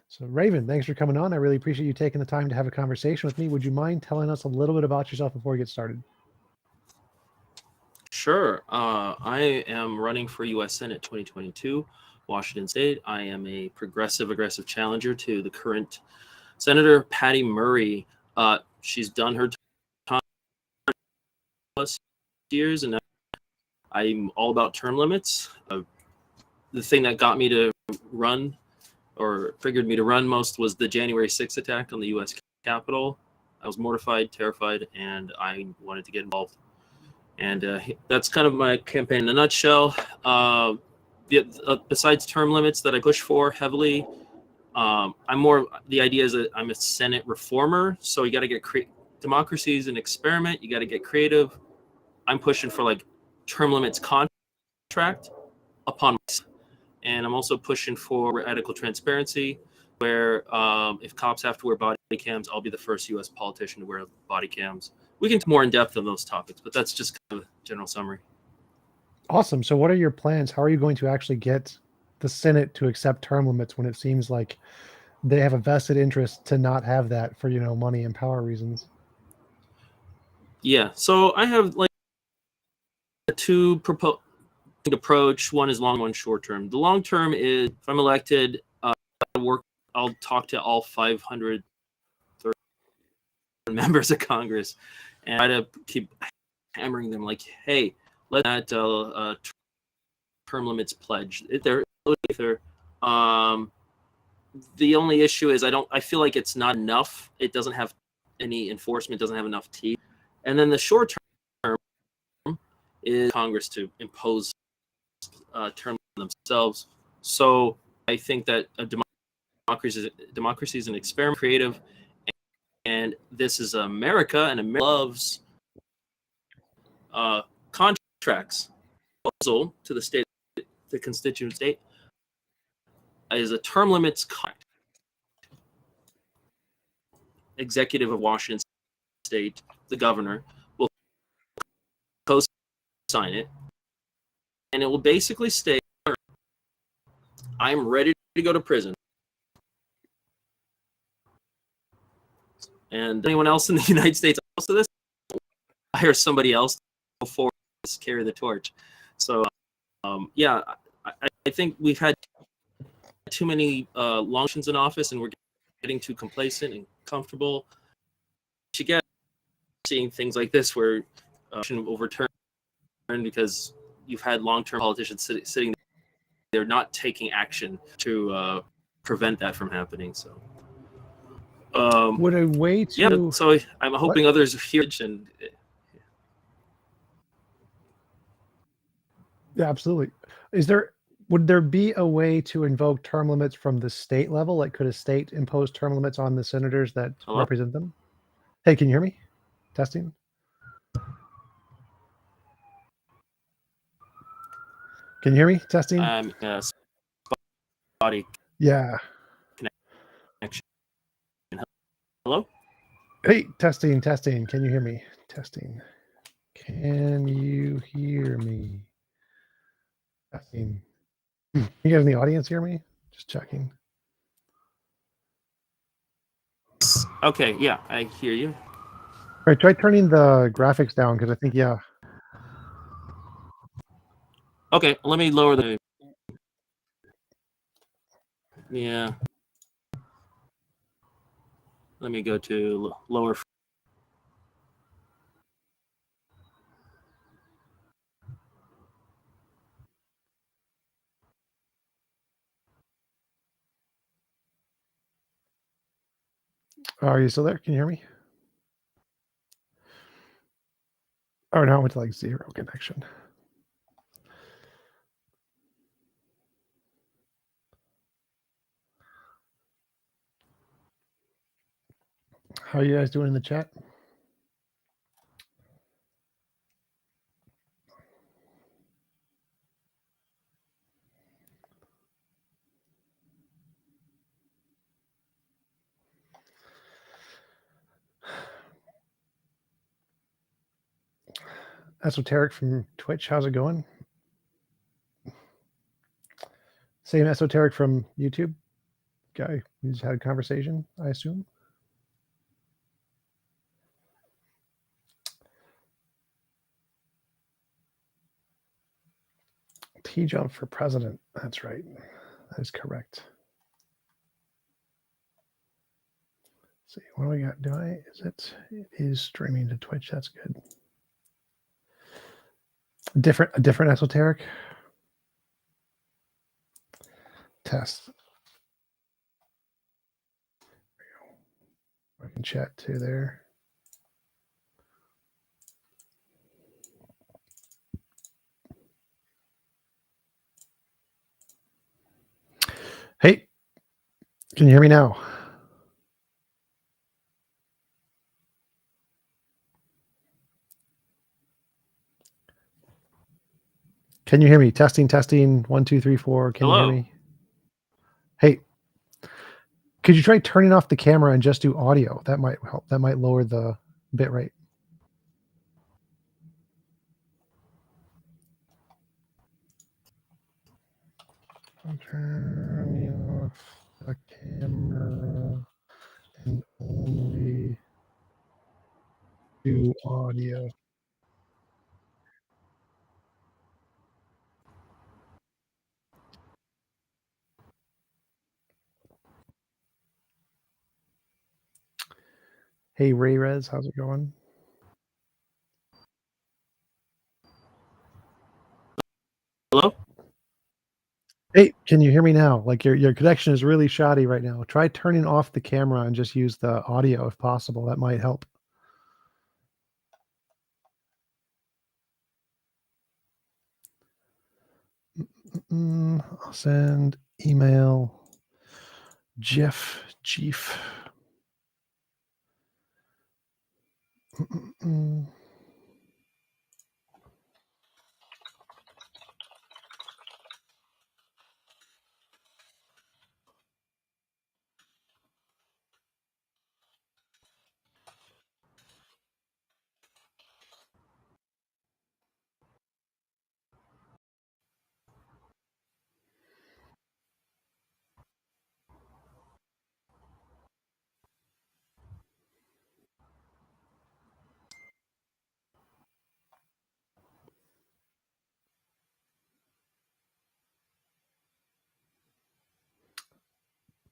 So Ravin, thanks for coming on. I really appreciate you taking the time to have a conversation with me. Would you mind telling us a little bit about yourself before we get started? Sure. I am running for U.S. Senate 2022, Washington State. I am a progressive, aggressive challenger to the current Senator Patty Murray. She's done her time plus years, and I'm all about term limits. The thing that got me to run or triggered me to run most was the January 6th attack on the U.S. Capitol. I was mortified, terrified, and I wanted to get involved. And that's kind of my campaign in a nutshell. Besides term limits that I push for heavily, the idea is that I'm a Senate reformer. So you got to get democracy is an experiment. You got to get creative. I'm pushing for like term limits contract upon myself. And I'm also pushing for radical transparency, where if cops have to wear body cams, I'll be the first U.S. politician to wear body cams. We can talk more in depth on those topics, but that's just kind of a general summary. Awesome. So what are your plans? How are you going to actually get the Senate to accept term limits when it seems like they have a vested interest to not have that for, money and power reasons? Yeah. So I have like two proposed approach. One is long, one short term. The long term is if I'm elected, I'll talk to all 530 members of Congress and try to keep hammering them like, hey, let that term limits pledge. The only issue is I feel like it's not enough. It doesn't have any enforcement, doesn't have enough teeth. And then the short term is Congress to impose term themselves. So I think that democracy is an experiment, creative, and this is America, and America loves contracts. Proposal to the constituent state is a term limits contract. Executive of Washington State, the governor, will co-sign it, and it will basically state, I'm ready to go to prison. And anyone else in the United States also this, hire somebody else before carry the torch. So, I think we've had too many long in office, and we're getting too complacent and comfortable. You get seeing things like this where overturned because you've had long-term politicians sitting there not taking action to prevent that from happening. So. Would a way to so I'm hoping others hear it and yeah, absolutely. Would there be a way to invoke term limits from the state level? Like, could a state impose term limits on the senators that represent them? Hey, can you hear me? Testing. Can you hear me? Testing. Body. Yeah. Connection. Hello? Hey, testing. Can you hear me? Testing. Can you hear me? Testing. You guys in the audience hear me? Just checking. Okay, yeah, I hear you. All right, try turning the graphics down because I think, yeah. Okay, let me lower the... Yeah. Let me go to lower... Are you still there? Can you hear me? Oh, now I went to like 0 connection. How are you guys doing in the chat? Esoteric from Twitch. How's it going? Same Esoteric from YouTube. Guy, we just had a conversation, I assume. T-Jump for president. That's right. That is correct. Let's see, what do we got? It is streaming to Twitch. That's good. A different Esoteric. Test. I can chat too there. Hey, can you hear me now? Can you hear me? Testing, testing. 1, 2, 3, 4. Can Hello. you hear me? Hey, could you try turning off the camera and just do audio? That might help. That might lower the bit rate. Turning off the camera and only do audio. Hey, Ray Rez, how's it going? Hello. Hey, can you hear me now? Like your connection is really shoddy right now. Try turning off the camera and just use the audio if possible. That might help. I'll send email. Jeff.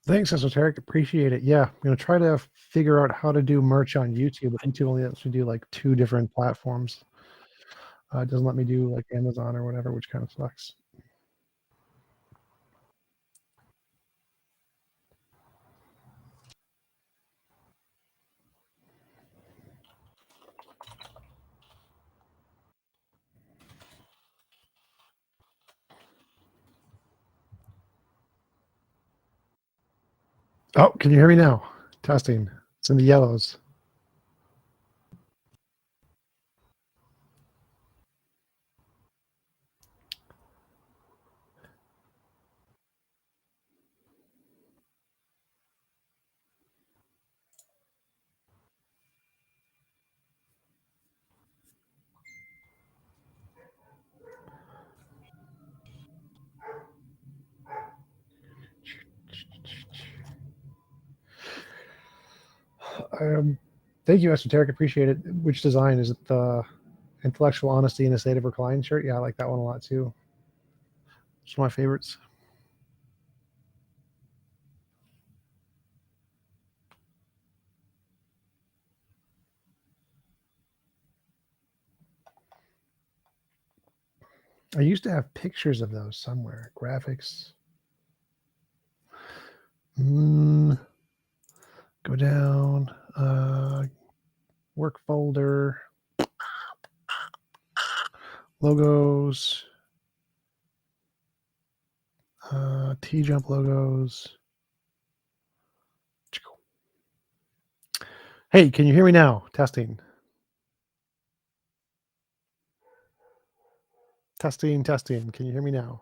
Thanks, Esoteric. Appreciate it. Yeah, I'm gonna try to figure out how to do merch on YouTube. But YouTube only lets me do like 2 different platforms. It doesn't let me do like Amazon or whatever, which kind of sucks. Oh, can you hear me now? Testing. It's in the yellows. Thank you, Esoteric. Appreciate it. Which design is it? The Intellectual Honesty in a State of Recline shirt? Yeah, I like that one a lot too. It's one of my favorites. I used to have pictures of those somewhere. Graphics. Go down. Work folder. Logos. T-Jump logos. Hey, can you hear me now? Testing. Testing. Can you hear me now?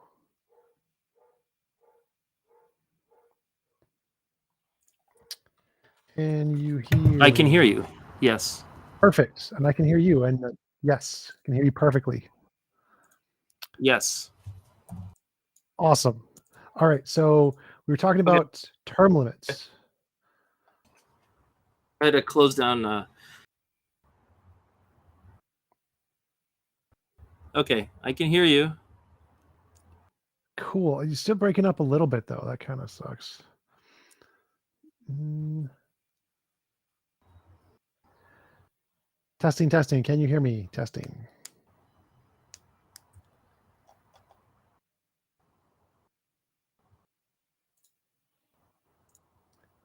Can you hear I can me? hear you. Yes. Perfect. And I can hear you. And Yes, can hear you perfectly. Yes. Awesome. All right, so we were talking about term limits. I had to close down. Okay, I can hear you. Cool. You're still breaking up a little bit, though. That kind of sucks. Testing, testing. Can you hear me? Testing.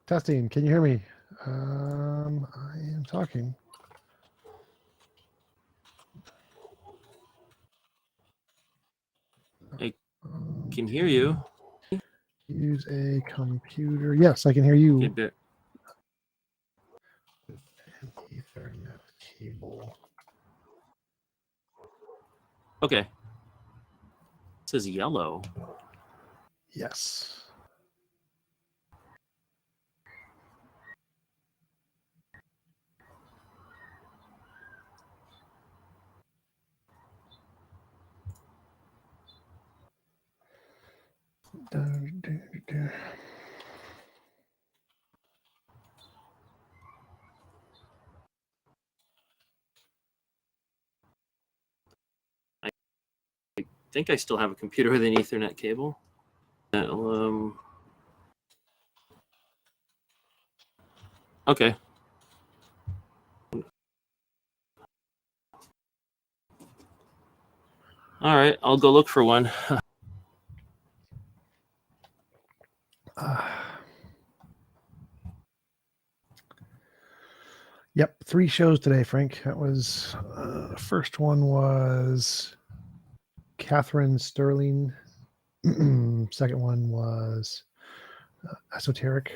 Testing. Can you hear me? I am talking. I can hear you. Use a computer. Yes, I can hear you. Okay, Ethernet cable. okay. It says yellow. Yes. I think I still have a computer with an Ethernet cable. Okay. All right, I'll go look for one. Yep, 3 shows today, Frank. That was first one was Catherine Sterling. Second one was Esoteric.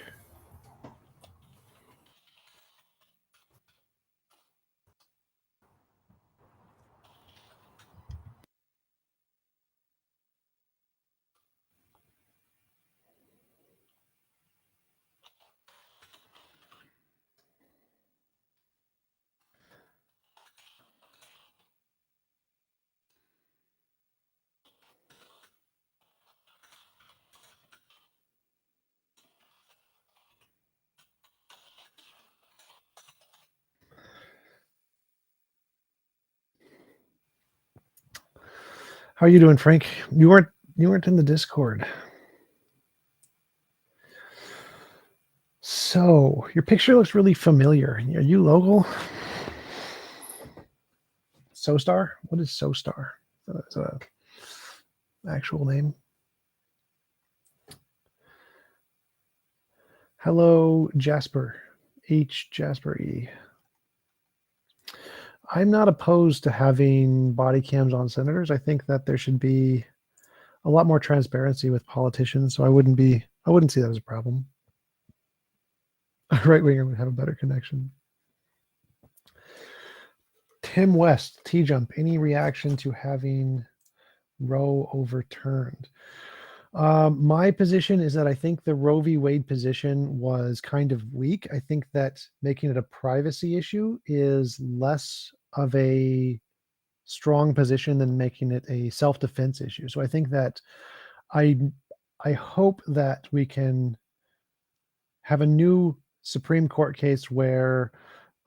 How are you doing, Frank? You weren't in the Discord. So your picture looks really familiar. Are you local? SoStar? What is SoStar? Is that an actual name? Hello, Jasper. H. Jasper E. I'm not opposed to having body cams on senators. I think that there should be a lot more transparency with politicians. So I wouldn't see that as a problem. A right winger would have a better connection. Tim West, T-Jump, any reaction to having Roe overturned? My position is that I think the Roe v. Wade position was kind of weak. I think that making it a privacy issue is less of a strong position than making it a self-defense issue. So I think that I hope that we can have a new Supreme Court case where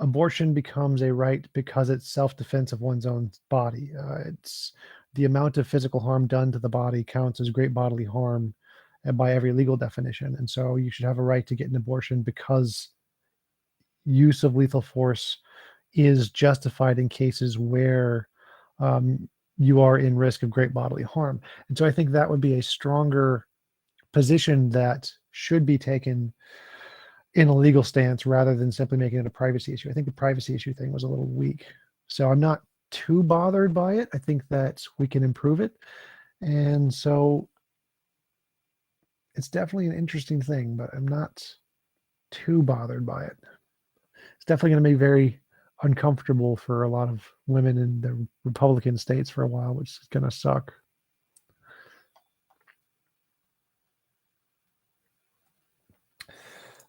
abortion becomes a right because it's self-defense of one's own body. It's the amount of physical harm done to the body counts as great bodily harm by every legal definition. And so you should have a right to get an abortion because use of lethal force is justified in cases where you are in risk of great bodily harm. And so I think that would be a stronger position that should be taken in a legal stance rather than simply making it a privacy issue. I think the privacy issue thing was a little weak. So I'm not too bothered by it. I think that we can improve it. And so it's definitely an interesting thing, but I'm not too bothered by it. It's definitely going to be very uncomfortable for a lot of women in the Republican states for a while, which is going to suck.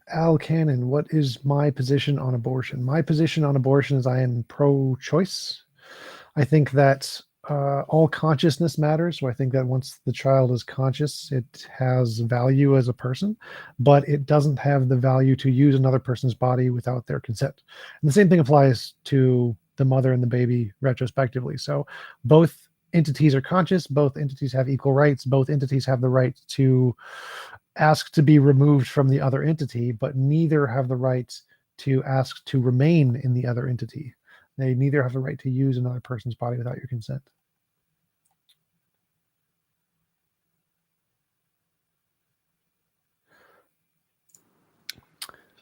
Al Cannon, what is my position on abortion? My position on abortion is I am pro-choice. I think that all consciousness matters. So I think that once the child is conscious, it has value as a person, but it doesn't have the value to use another person's body without their consent. And the same thing applies to the mother and the baby retrospectively. So both entities are conscious, both entities have equal rights, both entities have the right to ask to be removed from the other entity, but neither have the right to ask to remain in the other entity. They neither have the right to use another person's body without your consent.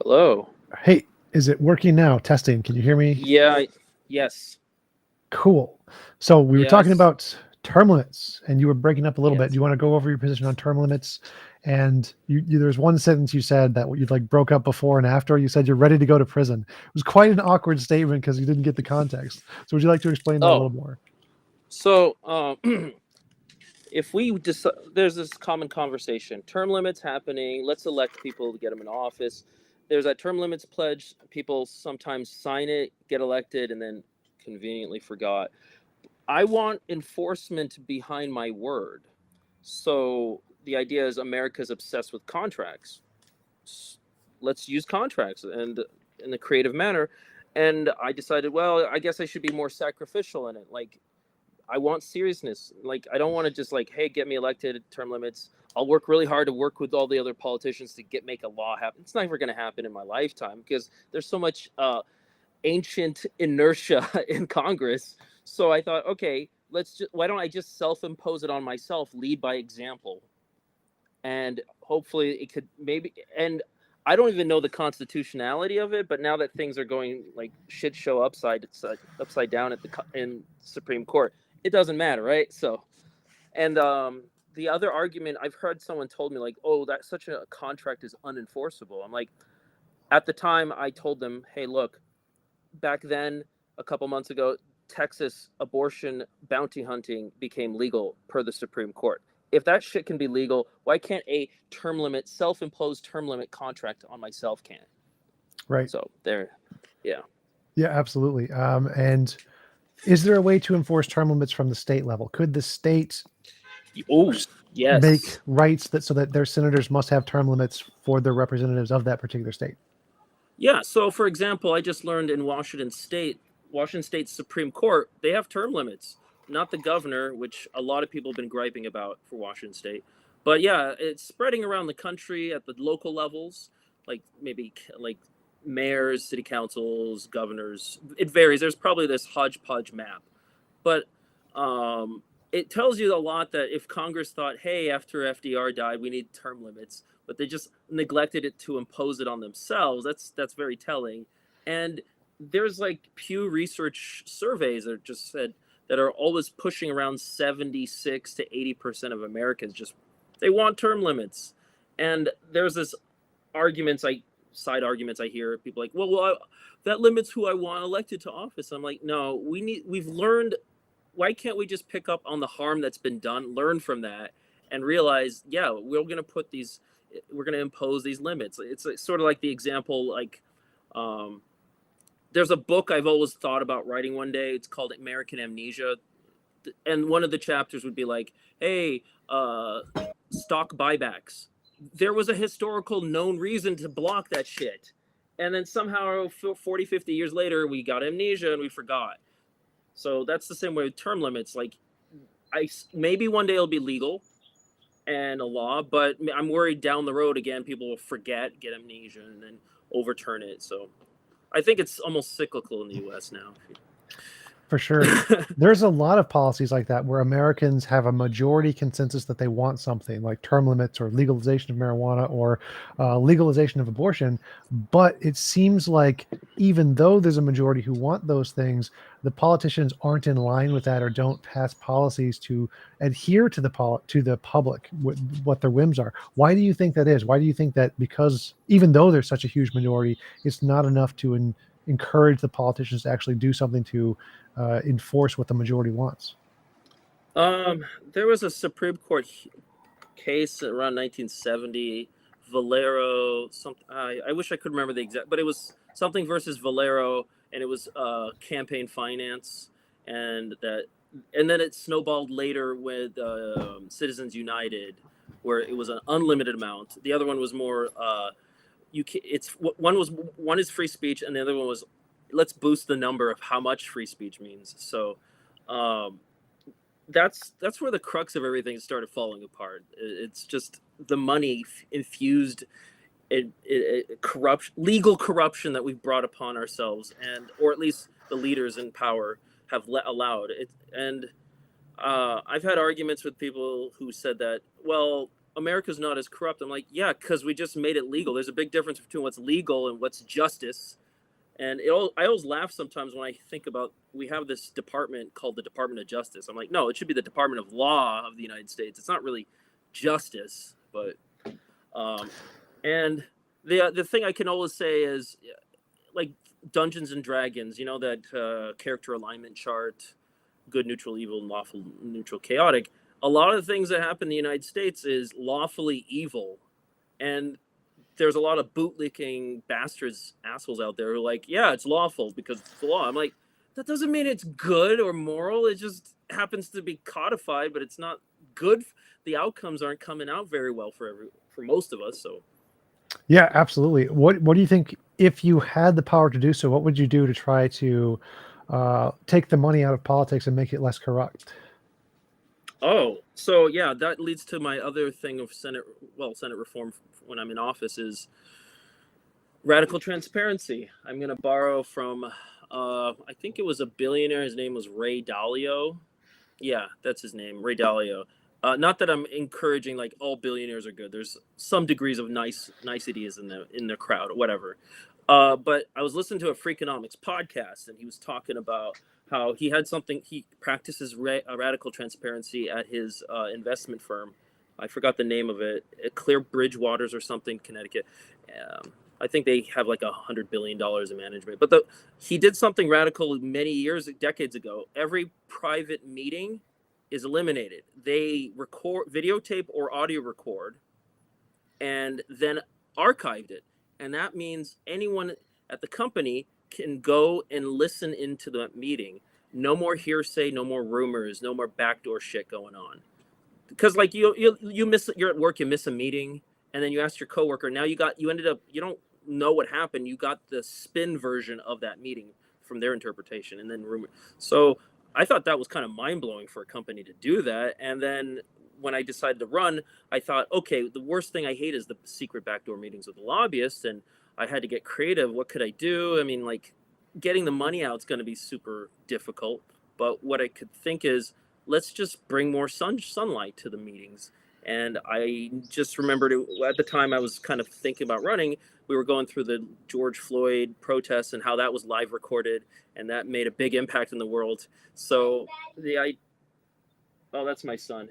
Hello. Hey, is it working now? Testing. Can you hear me? Yeah. Yes. Cool. So we were talking Yes. about term limits, and you were breaking up a little bit. Yes. Do you want to go over your position on term limits? And there's one sentence you said that you like broke up before and after. You said you're ready to go to prison. It was quite an awkward statement because you didn't get the context. So would you like to explain that a little more? So if we there's this common conversation, term limits happening, let's elect people to get them in office. There's that term limits pledge. People sometimes sign it, get elected, and then conveniently forgot. I want enforcement behind my word. So the idea is America's obsessed with contracts. Let's use contracts and in a creative manner. And I decided, well, I guess I should be more sacrificial in it. Like, I want seriousness. Like, I don't want to just like, hey, get me elected, term limits. I'll work really hard to work with all the other politicians to make a law happen. It's never going to happen in my lifetime because there's so much ancient inertia in Congress. So I thought, okay, why don't I just self-impose it on myself, lead by example, and hopefully it could maybe. And I don't even know the constitutionality of it, but now that things are going like shit show upside down in Supreme Court, it doesn't matter, right? So, and the other argument I've heard someone told me like, oh, that such a contract is unenforceable. I'm like, at the time I told them, hey, look, back then, a couple months ago, Texas abortion bounty hunting became legal per the Supreme Court. If that shit can be legal, why can't a self-imposed term limit contract on myself can? Right. So there, yeah. Yeah, absolutely. And is there a way to enforce term limits from the state level? Could the state Yes. make rights so that their senators must have term limits for their representatives of that particular state? Yeah. So, for example, I just learned in Washington State Supreme Court, they have term limits. Not the governor, which a lot of people have been griping about for Washington State. But yeah, it's spreading around the country at the local levels, like maybe like mayors, city councils, governors. It varies. There's probably this hodgepodge map. But it tells you a lot that if Congress thought, hey, after FDR died, we need term limits, but they just neglected it to impose it on themselves, that's very telling. And there's like Pew Research surveys that just said that are always pushing around 76 to 80% of Americans just they want term limits. And there's this side arguments I hear people like, well, that limits who I want elected to office. I'm like, no, we've learned. Why can't we just pick up on the harm that's been done, learn from that, and realize, yeah, we're going to impose these limits. It's sort of like the example, like, there's a book I've always thought about writing one day. It's called American Amnesia. And one of the chapters would be like, hey, stock buybacks. There was a historical known reason to block that shit. And then somehow 40, 50 years later, we got amnesia and we forgot. So that's the same way with term limits. Like, maybe one day it'll be legal and a law, but I'm worried down the road again people will forget, get amnesia, and then overturn it. So I think it's almost cyclical in the U.S. now. For sure. There's a lot of policies like that where Americans have a majority consensus that they want something like term limits or legalization of marijuana or legalization of abortion. But it seems like even though there's a majority who want those things, the politicians aren't in line with that or don't pass policies to adhere to the public what their whims are. Why do you think that is? Why do you think that because even though there's such a huge minority, it's not enough to encourage the politicians to actually do something to enforce what the majority wants? There was a Supreme Court case around 1970, Valero. I wish I could remember the exact, but it was something versus Valero, and it was campaign finance. and then it snowballed later with Citizens United, where it was an unlimited amount. The other one was more one is free speech, and the other one was let's boost the number of how much free speech means. So um, that's where the crux of everything started falling apart. It's just the money infused legal corruption that we've brought upon ourselves, and or at least the leaders in power have allowed it. And I've had arguments with people who said that, well, America's not as corrupt. I'm like, yeah, because we just made it legal. There's a big difference between what's legal and what's justice. And I always laugh sometimes when I think about we have this department called the Department of Justice. I'm like, no, it should be the Department of Law of the United States. It's not really justice, but um, and the thing I can always say is like Dungeons and Dragons. You know that character alignment chart, good, neutral, evil, and lawful, neutral, chaotic. A lot of the things that happen in the United States is lawfully evil, and there's a lot of bootlicking bastards, assholes out there who are like, yeah, it's lawful because it's the law. I'm like, that doesn't mean it's good or moral. It just happens to be codified, but it's not good. The outcomes aren't coming out very well for most of us. So, Yeah, absolutely. What do you think, if you had the power to do so, what would you do to try to take the money out of politics and make it less corrupt? oh, so yeah, that leads to my other thing of Senate reform when I'm in office is radical transparency. I'm going to borrow from, I think it was a billionaire. His name was Ray Dalio. Yeah, that's his name, Ray Dalio. Not that I'm encouraging like all billionaires are good. There's some degrees of niceties in the crowd, whatever. But I was listening to a Freakonomics podcast, and he was talking about how he had something. He practices radical transparency at his investment firm. I forgot the name of it. Clear Bridgewaters or something, Connecticut. I think they have like $100 billion in management. But he did something radical many decades ago. Every private meeting is eliminated. They record, videotape, or audio record, and then archived it. And that means anyone at the company can go and listen into the meeting. No more hearsay, no more rumors, no more backdoor shit going on. Because like you miss, you're at work, you miss a meeting, and then you ask your coworker. Now you don't know what happened. You got the spin version of that meeting from their interpretation, and then rumor. So I thought that was kind of mind blowing for a company to do that. And then when I decided to run, I thought, okay, the worst thing I hate is the secret backdoor meetings with the lobbyists, and I had to get creative. What could I do? I mean, like getting the money out is going to be super difficult. But what I could think is, let's just bring more sunlight to the meetings. And I just remembered at the time I was kind of thinking about running, we were going through the George Floyd protests and how that was live recorded, and that made a big impact in the world. So oh, that's my son.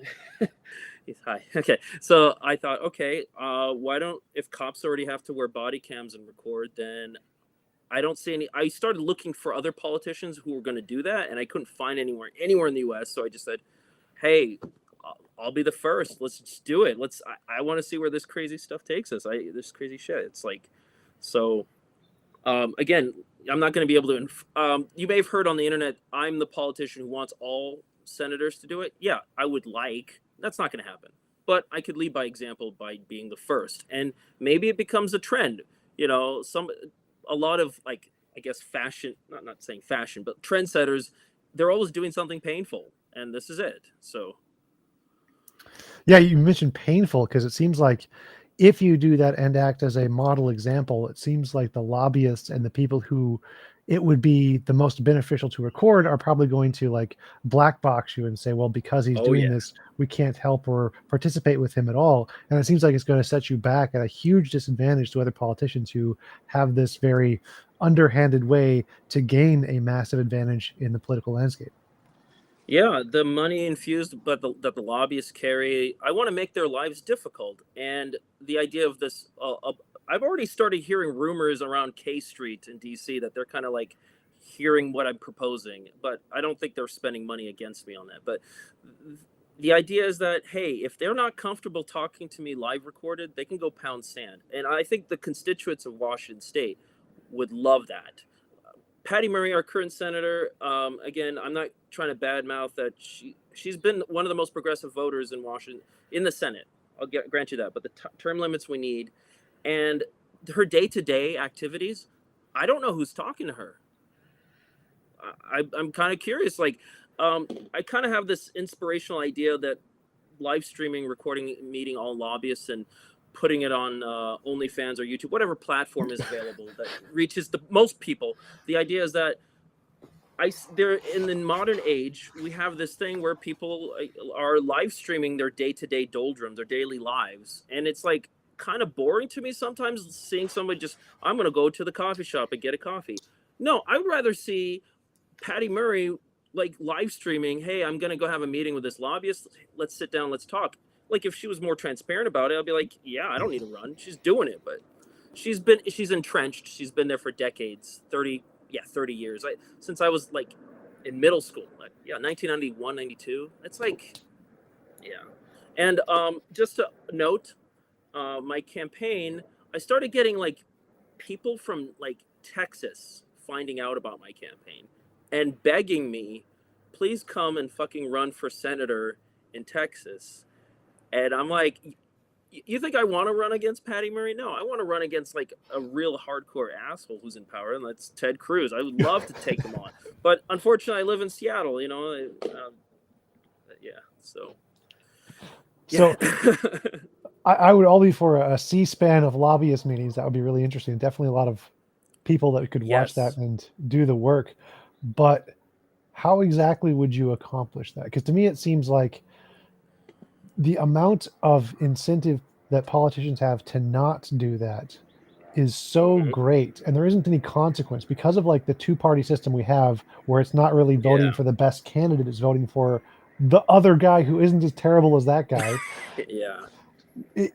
He's hi. Okay. So I thought, okay, why don't, if cops already have to wear body cams and record, then I don't see any. I started looking for other politicians who were going to do that, and I couldn't find anywhere in the U.S. So I just said, "Hey, I'll be the first. Let's just do it. I want to see where this crazy stuff takes us. This crazy shit. It's like, so again, I'm not going to be able to. You may have heard on the internet, I'm the politician who wants all senators to do it. Yeah, I would like. That's not going to happen. But I could lead by example by being the first, and maybe it becomes a trend. You know, a lot of like, I guess fashion, not saying fashion, but trendsetters, they're always doing something painful, and this is it. So Yeah, you mentioned painful because it seems like if you do that and act as a model example, it seems like the lobbyists and the people who it would be the most beneficial to record are probably going to like black box you and say, well, because he's doing this, we can't help or participate with him at all. And it seems like it's going to set you back at a huge disadvantage to other politicians who have this very underhanded way to gain a massive advantage in the political landscape. yeah, the money infused, but that the lobbyists carry, I want to make their lives difficult. And the idea of this, I've already started hearing rumors around K Street in DC that they're kind of like hearing what I'm proposing, but I don't think they're spending money against me on that. But the idea is that, hey, if they're not comfortable talking to me live recorded, they can go pound sand. And I think the constituents of Washington State would love that. Patty Murray, our current senator, again, I'm not trying to badmouth that she's been one of the most progressive voters in Washington, in the Senate. I'll grant you that. But the term limits we need, and her day-to-day activities, I don't know who's talking to her. I'm kind of curious. Like, I kind of have this inspirational idea that live streaming, recording, meeting all lobbyists, and putting it on OnlyFans or YouTube, whatever platform is available that reaches the most people. The idea is that there in the modern age, we have this thing where people are live streaming their day-to-day doldrums, their daily lives, and it's like kind of boring to me sometimes seeing somebody just, I'm going to go to the coffee shop and get a coffee. No, I would rather see Patty Murray like live streaming, hey, I'm going to go have a meeting with this lobbyist. Let's sit down, let's talk. Like if she was more transparent about it, I'll be like, yeah, I don't need to run. She's doing it, but she's entrenched. She's been there for decades, 30 years. Since I was like in middle school, like 1991, 92. It's like, yeah. And just to note, my campaign, I started getting like people from like Texas finding out about my campaign and begging me, please come and fucking run for senator in Texas. And I'm like, you think I want to run against Patty Murray? No, I want to run against like a real hardcore asshole who's in power, and that's Ted Cruz. I would love to take him on, but unfortunately, I live in Seattle. You know, yeah. So, yeah. So I would all be for a C-SPAN of lobbyist meetings. That would be really interesting. Definitely a lot of people that could watch that and do the work. But how exactly would you accomplish that? Because to me, it seems like the amount of incentive that politicians have to not do that is so great, and there isn't any consequence because of like the two-party system we have, where it's not really voting for the best candidate, it's voting for the other guy who isn't as terrible as that guy.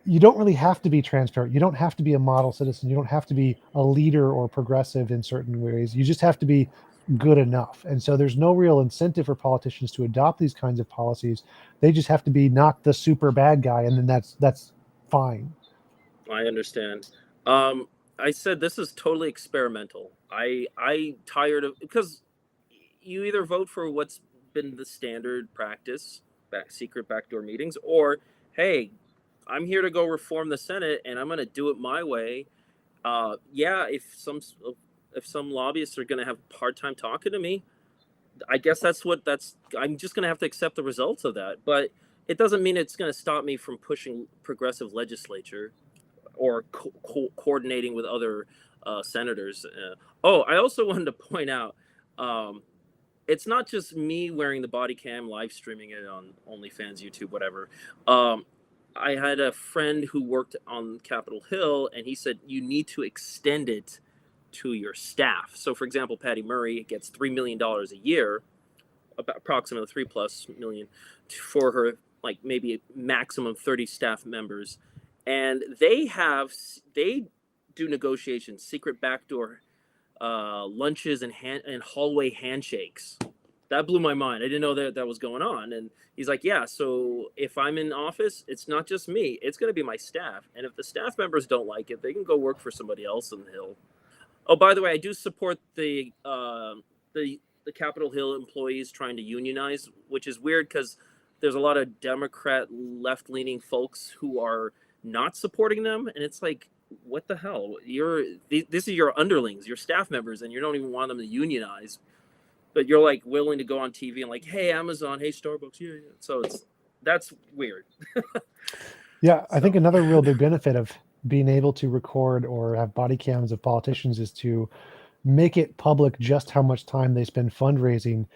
You don't really have to be transparent. You don't have to be a model citizen. You don't have to be a leader or progressive in certain ways. You just have to be good enough. And so there's no real incentive for politicians to adopt these kinds of policies. They just have to be not the super bad guy, and then that's fine. I understand. I said this is totally experimental. I tired of, because you either vote for what's been the standard practice, secret backdoor meetings, or hey, I'm here to go reform the Senate and I'm going to do it my way. If some lobbyists are going to have a hard time talking to me, I guess I'm just going to have to accept the results of that. But it doesn't mean it's going to stop me from pushing progressive legislature or coordinating with other senators. I also wanted to point out, it's not just me wearing the body cam, live streaming it on OnlyFans, YouTube, whatever. I had a friend who worked on Capitol Hill, and he said you need to extend it to your staff. So, for example, Patty Murray gets $3 million a year, approximately $3+ million, for her like maybe a maximum 30 staff members, and they do negotiations, secret backdoor lunches, and hallway handshakes. That blew my mind. I didn't know that was going on. And he's like, yeah, so if I'm in office, it's not just me. It's going to be my staff. And if the staff members don't like it, they can go work for somebody else on the Hill. Oh, by the way, I do support the Capitol Hill employees trying to unionize, which is weird because there's a lot of Democrat left-leaning folks who are not supporting them. And it's like, what the hell? This is your underlings, your staff members, and you don't even want them to unionize. But you're like willing to go on TV and like, hey, Amazon, hey, Starbucks, yeah. So that's weird. Yeah, I think another real big benefit of being able to record or have body cams of politicians is to make it public just how much time they spend fundraising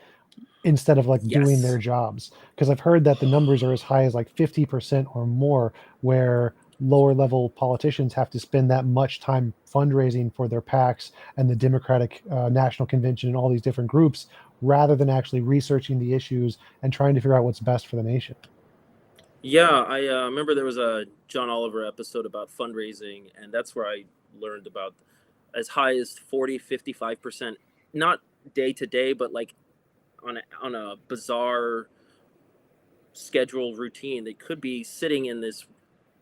instead of like doing their jobs. Because I've heard that the numbers are as high as like 50% or more, where lower level politicians have to spend that much time fundraising for their PACs and the Democratic National Convention and all these different groups, rather than actually researching the issues and trying to figure out what's best for the nation. Yeah, I remember there was a John Oliver episode about fundraising, and that's where I learned about as high as 40, 55%, not day to day, but like on a bizarre scheduled routine. They could be sitting in this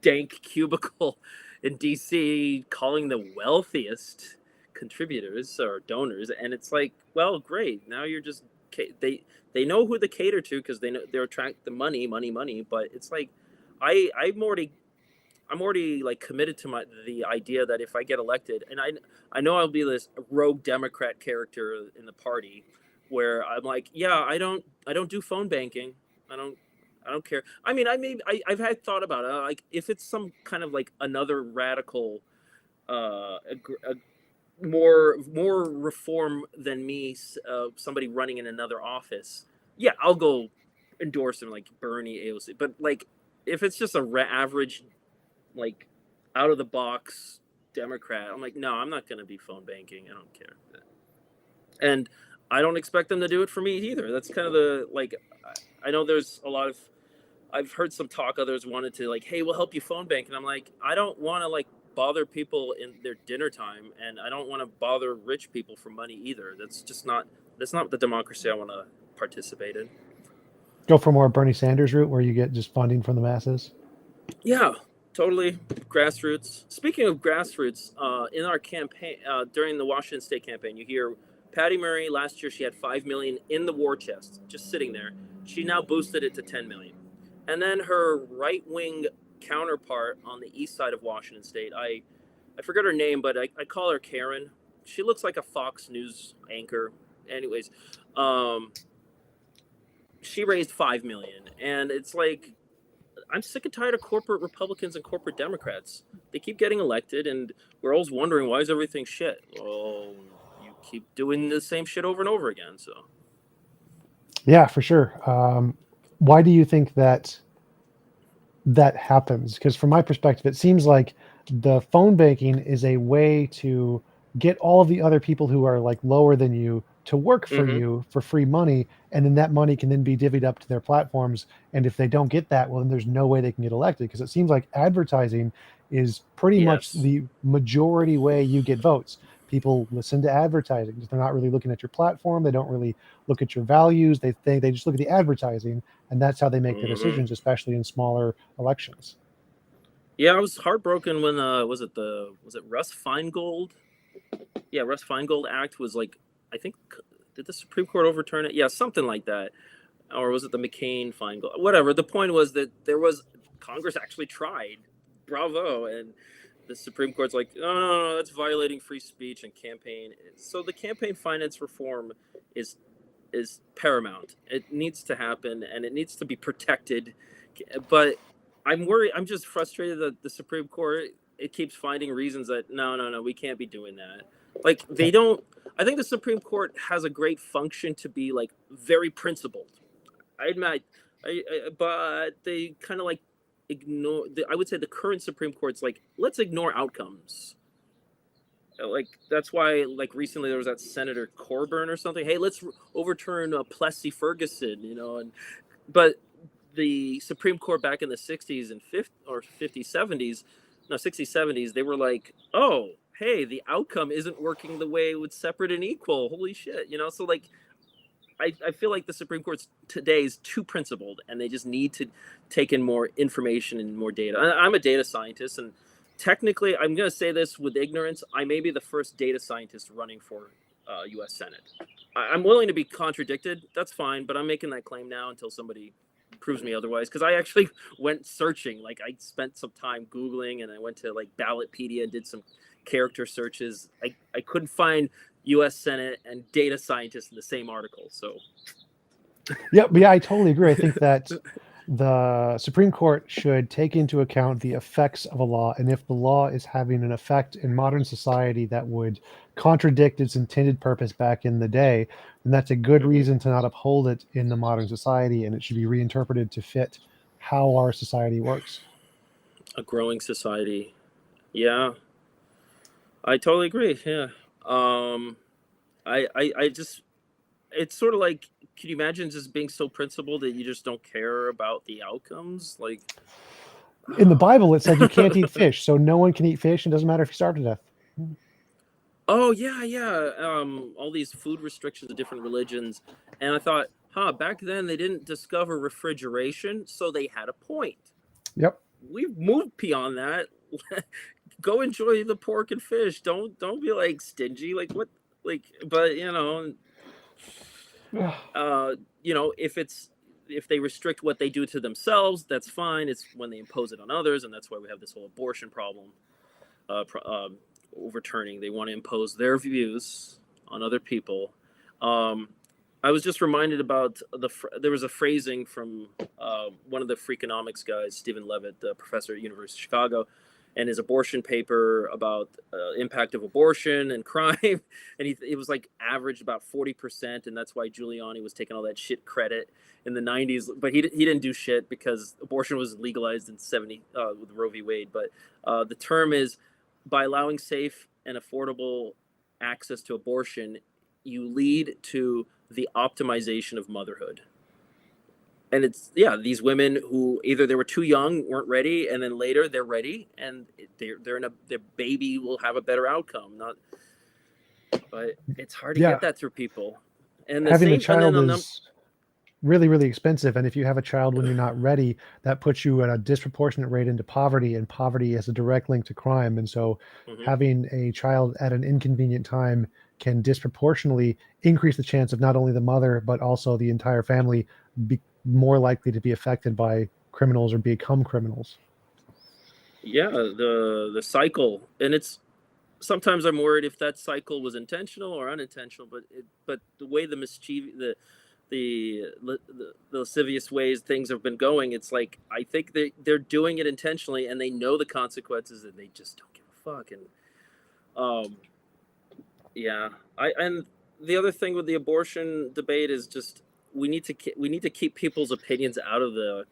dank cubicle in DC calling the wealthiest contributors or donors, and it's like, well, great, now you're just they know who to cater to because they attract the money. But it's like I'm already like committed to the idea that if I get elected, and I know I'll be this rogue Democrat character in the party, where I'm like, yeah, I don't do phone banking. I don't I don't care. I mean, I've had thought about it. Like if it's some kind of like another radical, more reform than me, somebody running in another office. Yeah, I'll go endorse him like Bernie AOC. But like if it's just a average like out of the box Democrat. I'm like, no, I'm not going to be phone banking. I don't care. And I don't expect them to do it for me either. That's kind of the like. I know there's a lot of. I've heard some talk. Others wanted to like, hey, we'll help you phone bank, and I'm like, I don't want to like bother people in their dinner time, and I don't want to bother rich people for money either. That's just not. That's not the democracy I want to participate in. Go for more Bernie Sanders route where you get just funding from the masses. Yeah, totally grassroots. Speaking of grassroots, in our campaign during the Washington State campaign, you hear Patty Murray last year she had 5 million in the war chest, just sitting there. She now boosted it to 10 million, and then her right wing counterpart on the east side of Washington State, I forget her name, but I call her Karen. She looks like a Fox News anchor. Anyways, she raised 5 million, and it's like I'm sick and tired of corporate Republicans and corporate Democrats. They keep getting elected, and we're always wondering why is everything shit. Well, you keep doing the same shit over and over again. So, yeah, for sure. Why do you think that happens? Because from my perspective, it seems like the phone banking is a way to get all of the other people who are like lower than you to work for you for free money, and then that money can then be divvied up to their platforms. And if they don't get that, well, then there's no way they can get elected, because it seems like advertising is pretty much the majority way you get votes. People listen to advertising. They're not really looking at your platform. They don't really look at your values. They just look at the advertising, and that's how they make their decisions, especially in smaller elections. Yeah, I was heartbroken when was it Russ Feingold? Yeah, Russ Feingold Act was like, I think, did the Supreme Court overturn it? Yeah, something like that. Or was it the McCain Feingold? Whatever. The point was that Congress actually tried. Bravo. And the Supreme Court's like, no, that's violating free speech and campaign. So the campaign finance reform is paramount. It needs to happen, and it needs to be protected. But I'm worried. I'm just frustrated that the Supreme Court, it keeps finding reasons that no, we can't be doing that. Like they don't. I think the Supreme Court has a great function to be like very principled. I admit, but they kind of like ignore. I would say the current Supreme Court's like, let's ignore outcomes. Like that's why, like recently there was that Senator Coburn or something. Hey, let's overturn Plessy Ferguson, but the Supreme Court back in the 60s and 50s, 70s, no 60s, 70s, they were like, oh, hey, the outcome isn't working the way it would separate and equal. Holy shit, So like, I feel like the Supreme Court today is too principled, and they just need to take in more information and more data. I'm a data scientist, and technically, I'm going to say this with ignorance, I may be the first data scientist running for U.S. Senate. I'm willing to be contradicted. That's fine, but I'm making that claim now until somebody proves me otherwise, because I actually went searching. Like I spent some time Googling, and I went to like Ballotpedia and did some character searches. I couldn't find U.S. Senate and data scientists in the same article. So yeah, I totally agree. I think that the Supreme Court should take into account the effects of a law, and if the law is having an effect in modern society that would contradict its intended purpose back in the day, then that's a good reason to not uphold it in the modern society, and it should be reinterpreted to fit how our society works. A growing society. Yeah, I totally agree. Yeah. I just, it's sort of like, can you imagine just being so principled that you just don't care about the outcomes? Like in the Bible, it said you can't eat fish, so no one can eat fish. It doesn't matter if you starve to death. Oh yeah. All these food restrictions of different religions, and I thought, back then they didn't discover refrigeration, so they had a point. Yep. We've moved beyond that. Go enjoy the pork and fish. Don't be like stingy. Like what? Like, but If they restrict what they do to themselves, that's fine. It's when they impose it on others, and that's why we have this whole abortion problem overturning. They want to impose their views on other people. Um, I was just reminded about there was a phrasing from one of the Freakonomics guys, Stephen Levitt, the professor at University of Chicago, and his abortion paper about impact of abortion and crime, and it was like averaged about 40%, and that's why Giuliani was taking all that shit credit in the 90s. But he didn't do shit because abortion was legalized in 70 with Roe v. Wade. But the term is, by allowing safe and affordable access to abortion, you lead to the optimization of motherhood. And it's these women who either they were too young, weren't ready, and then later they're ready, and their baby will have a better outcome. But it's hard to get that through people. And having a child is really, really expensive. And if you have a child when you're not ready, that puts you at a disproportionate rate into poverty, and poverty is a direct link to crime. And so having a child at an inconvenient time can disproportionately increase the chance of not only the mother, but also the entire family be more likely to be affected by criminals or become criminals. Yeah, the cycle. And it's sometimes I'm worried if that cycle was intentional or unintentional, but the way the lascivious ways things have been going, it's like I think they're doing it intentionally, and they know the consequences, and they just don't give a fuck. And and the other thing with the abortion debate is just we need to keep people's opinions out of the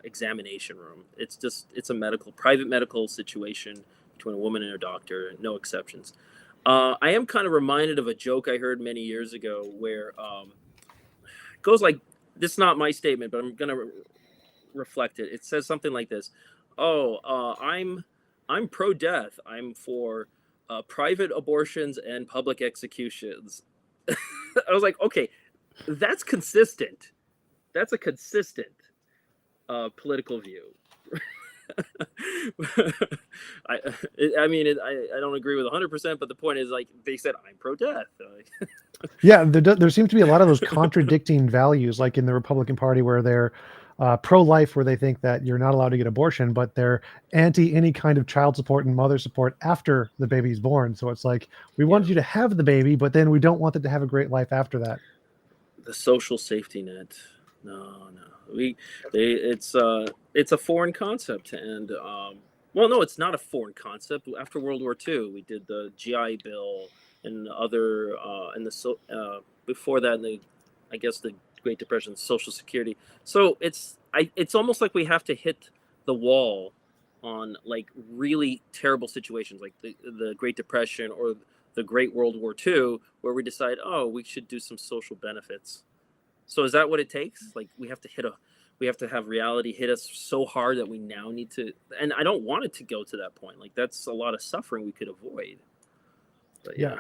examination room. It's a private medical situation between a woman and her doctor, no exceptions. I am kind of reminded of a joke I heard many years ago where it goes like this. Is not my statement, but I'm gonna reflect it. It says something like this: I'm pro-death. I'm for private abortions and public executions. I was like, okay, that's consistent. That's a consistent political view. I don't agree with 100%, but the point is, like, they said I'm pro-death. Yeah, there seems to be a lot of those contradicting values, like in the Republican Party, where they're pro-life, where they think that you're not allowed to get abortion, but they're anti any kind of child support and mother support after the baby's born. So it's like, we wanted you to have the baby, but then we don't want it to have a great life after that. The social safety net. No. It's a foreign concept, and no, it's not a foreign concept. After World War II, we did the GI Bill and other before that, I guess the Great Depression, Social Security. So it's almost like we have to hit the wall on like really terrible situations like the Great Depression or the Great World War II, where we decide, we should do some social benefits. So is that what it takes? Like we have to have reality hit us so hard that we now need to, and I don't want it to go to that point. Like that's a lot of suffering we could avoid. But yeah.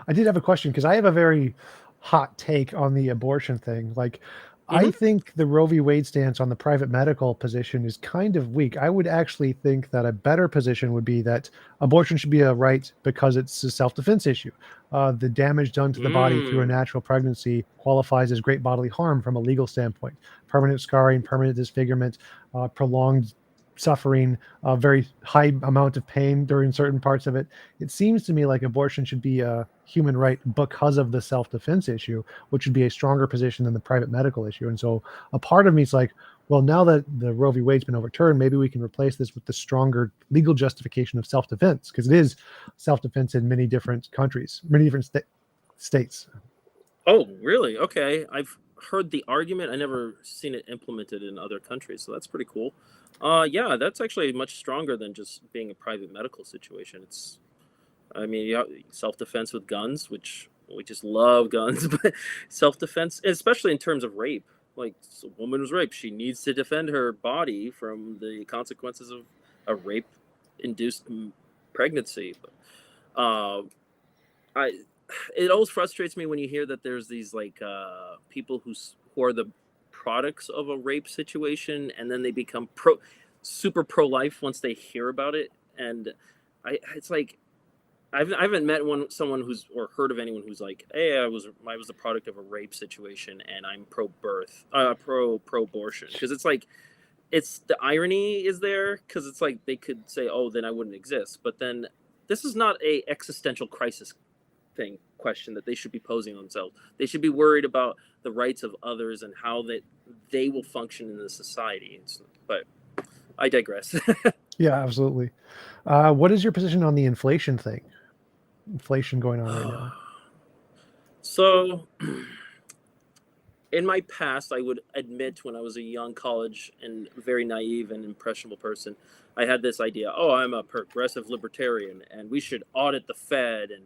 I did have a question, because I have a very hot take on the abortion thing. Like, I think the Roe v. Wade stance on the private medical position is kind of weak. I would actually think that a better position would be that abortion should be a right because it's a self-defense issue. The damage done to the body through a natural pregnancy qualifies as great bodily harm from a legal standpoint. Permanent scarring, permanent disfigurement, prolonged suffering, a very high amount of pain during certain parts of it. It seems to me like abortion should be a human right because of the self-defense issue, which would be a stronger position than the private medical issue. And so a part of me is like, well, now that the Roe v. Wade's been overturned, maybe we can replace this with the stronger legal justification of self-defense, because it is self-defense in many different countries, many different states. Oh, really? Okay. I've heard the argument. I never seen it implemented in other countries, so that's pretty cool. That's actually much stronger than just being a private medical situation. Self-defense with guns, which we just love guns, but self-defense, especially in terms of rape. Like, a woman was raped. She needs to defend her body from the consequences of a rape-induced pregnancy. It always frustrates me when you hear that there's these people who are the products of a rape situation, and then they become super pro-life once they hear about it. And it's like, I haven't met someone who's or heard of anyone who's like, hey, I was the product of a rape situation and I'm pro birth, pro abortion, because it's like it's the irony is there because it's like they could say, oh, then I wouldn't exist, but then this is not a existential crisis question that they should be posing themselves. They should be worried about the rights of others and how that they will function in the society. But I digress. Yeah, absolutely. What is your position on the inflation thing? Inflation going on right now. So, in my past, I would admit when I was a young college and very naive and impressionable person, I had this idea, oh, I'm a progressive libertarian and we should audit the Fed and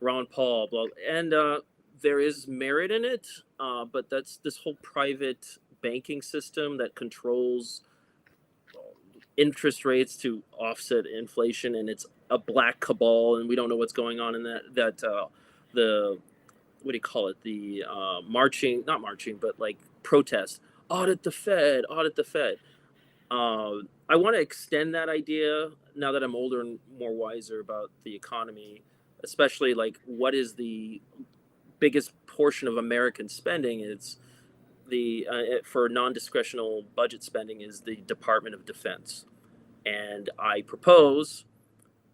Ron Paul, blah, and there is merit in it, but that's this whole private banking system that controls interest rates to offset inflation, and it's a black cabal, and we don't know what's going on in the what do you call it, the not marching, but like protest, audit the Fed, audit the Fed. I want to extend that idea now that I'm older and more wiser about the economy, especially like what is the biggest portion of American spending. It's the for non-discretional budget spending is the Department of Defense, and I propose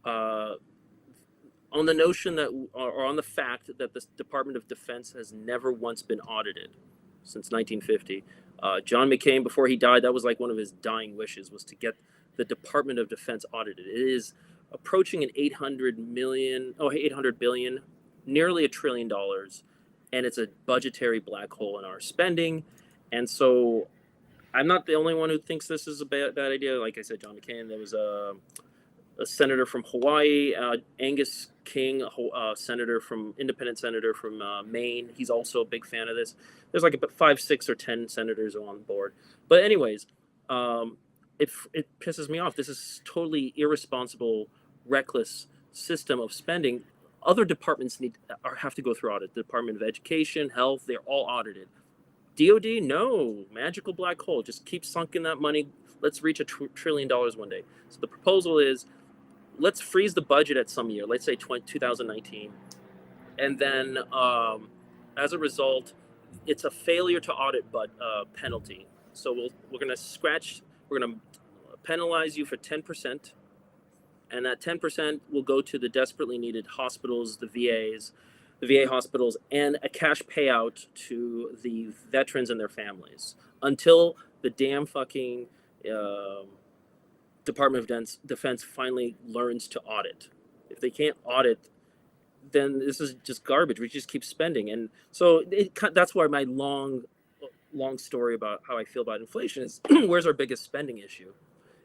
on the notion that, or on the fact that the Department of Defense has never once been audited since 1950. John McCain, before he died, that was like one of his dying wishes, was to get the Department of Defense audited. It is approaching an 800 billion, nearly $1 trillion, and it's a budgetary black hole in our spending. And so I'm not the only one who thinks this is a bad idea. Like I said, John McCain, there was a senator from Hawaii, Angus King, independent senator from Maine. He's also a big fan of this. There's like about 5, 6, or 10 senators on board. But anyways, it pisses me off. This is totally irresponsible, reckless system of spending. Other departments have to go through audit. The Department of Education, Health, they're all audited. DOD, no, magical black hole. Just keep sunking that money. Let's reach $1 trillion one day. So the proposal is, let's freeze the budget at some year, let's say 2019. And then as a result, it's a failure to audit penalty. So we're going to penalize you for 10%. And that 10% will go to the desperately needed hospitals, the VA hospitals, and a cash payout to the veterans and their families until the damn fucking Department of Defense finally learns to audit. If they can't audit, then this is just garbage. We just keep spending. And so that's why my long story about how I feel about inflation is where's our biggest spending issue?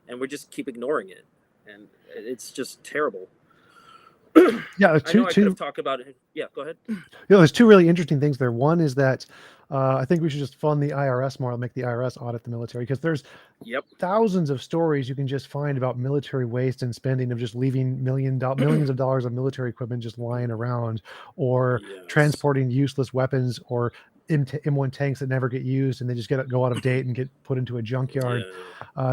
And we just keep ignoring it. And it's just terrible. Yeah, I know I could have talked about it. Yeah, go ahead. There's two really interesting things there. One is that I think we should just fund the IRS more, make the IRS audit the military, because there's thousands of stories you can just find about military waste and spending of just leaving millions of dollars of military equipment just lying around, or transporting useless weapons, or M1 tanks that never get used and they just go out of date and get put into a junkyard.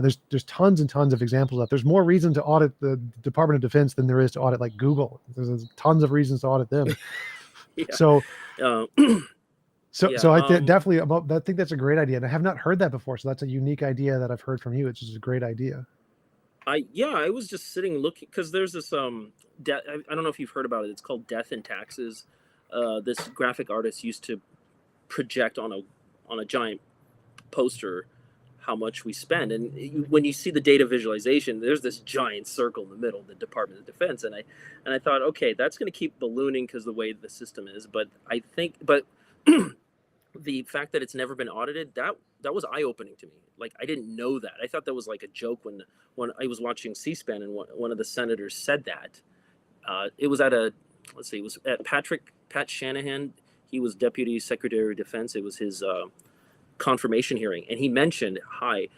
There's tons and tons of examples of that. There's more reason to audit the Department of Defense than there is to audit like Google. There's tons of reasons to audit them. So I definitely I think that's a great idea, and I have not heard that before. So that's a unique idea that I've heard from you. It's just a great idea. I was just sitting looking because there's this I don't know if you've heard about it. It's called Death and Taxes. This graphic artist used to project on a giant poster how much we spend, and when you see the data visualization, there's this giant circle in the middle, the Department of Defense, and I thought, okay, that's going to keep ballooning because the way the system is, but the fact that it's never been audited, that was eye-opening to me. Like, I didn't know that. I thought that was like a joke when I was watching C-SPAN and one of the senators said that. It was at it was at Pat Shanahan. He was Deputy Secretary of Defense. It was his confirmation hearing. And he mentioned, hi,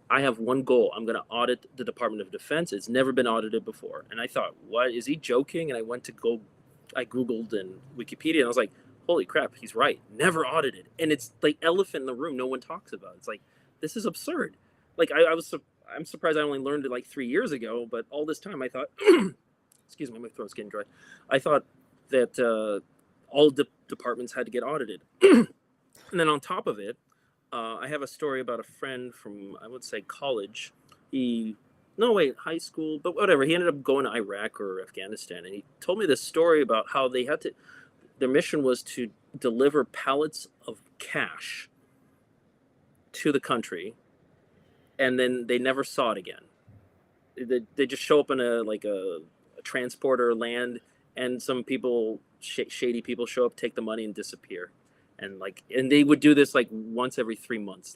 I have one goal. I'm going to audit the Department of Defense. It's never been audited before. And I thought, what? Is he joking? And I Googled and Wikipedia, and I was like, holy crap, he's right. Never audited. And it's like elephant in the room no one talks about. It's like, this is absurd. Like, I'm surprised I only learned it like 3 years ago, but all this time I thought, excuse me, my throat's getting dry. I thought that all departments had to get audited. And then on top of it, I have a story about a friend from, I would say, college. High school, but whatever. He ended up going to Iraq or Afghanistan, and he told me this story about how their mission was to deliver pallets of cash to the country, and then they never saw it again. They just show up in a transporter, land, and some people, shady people, show up, take the money, and disappear. And they would do this like once every 3 months,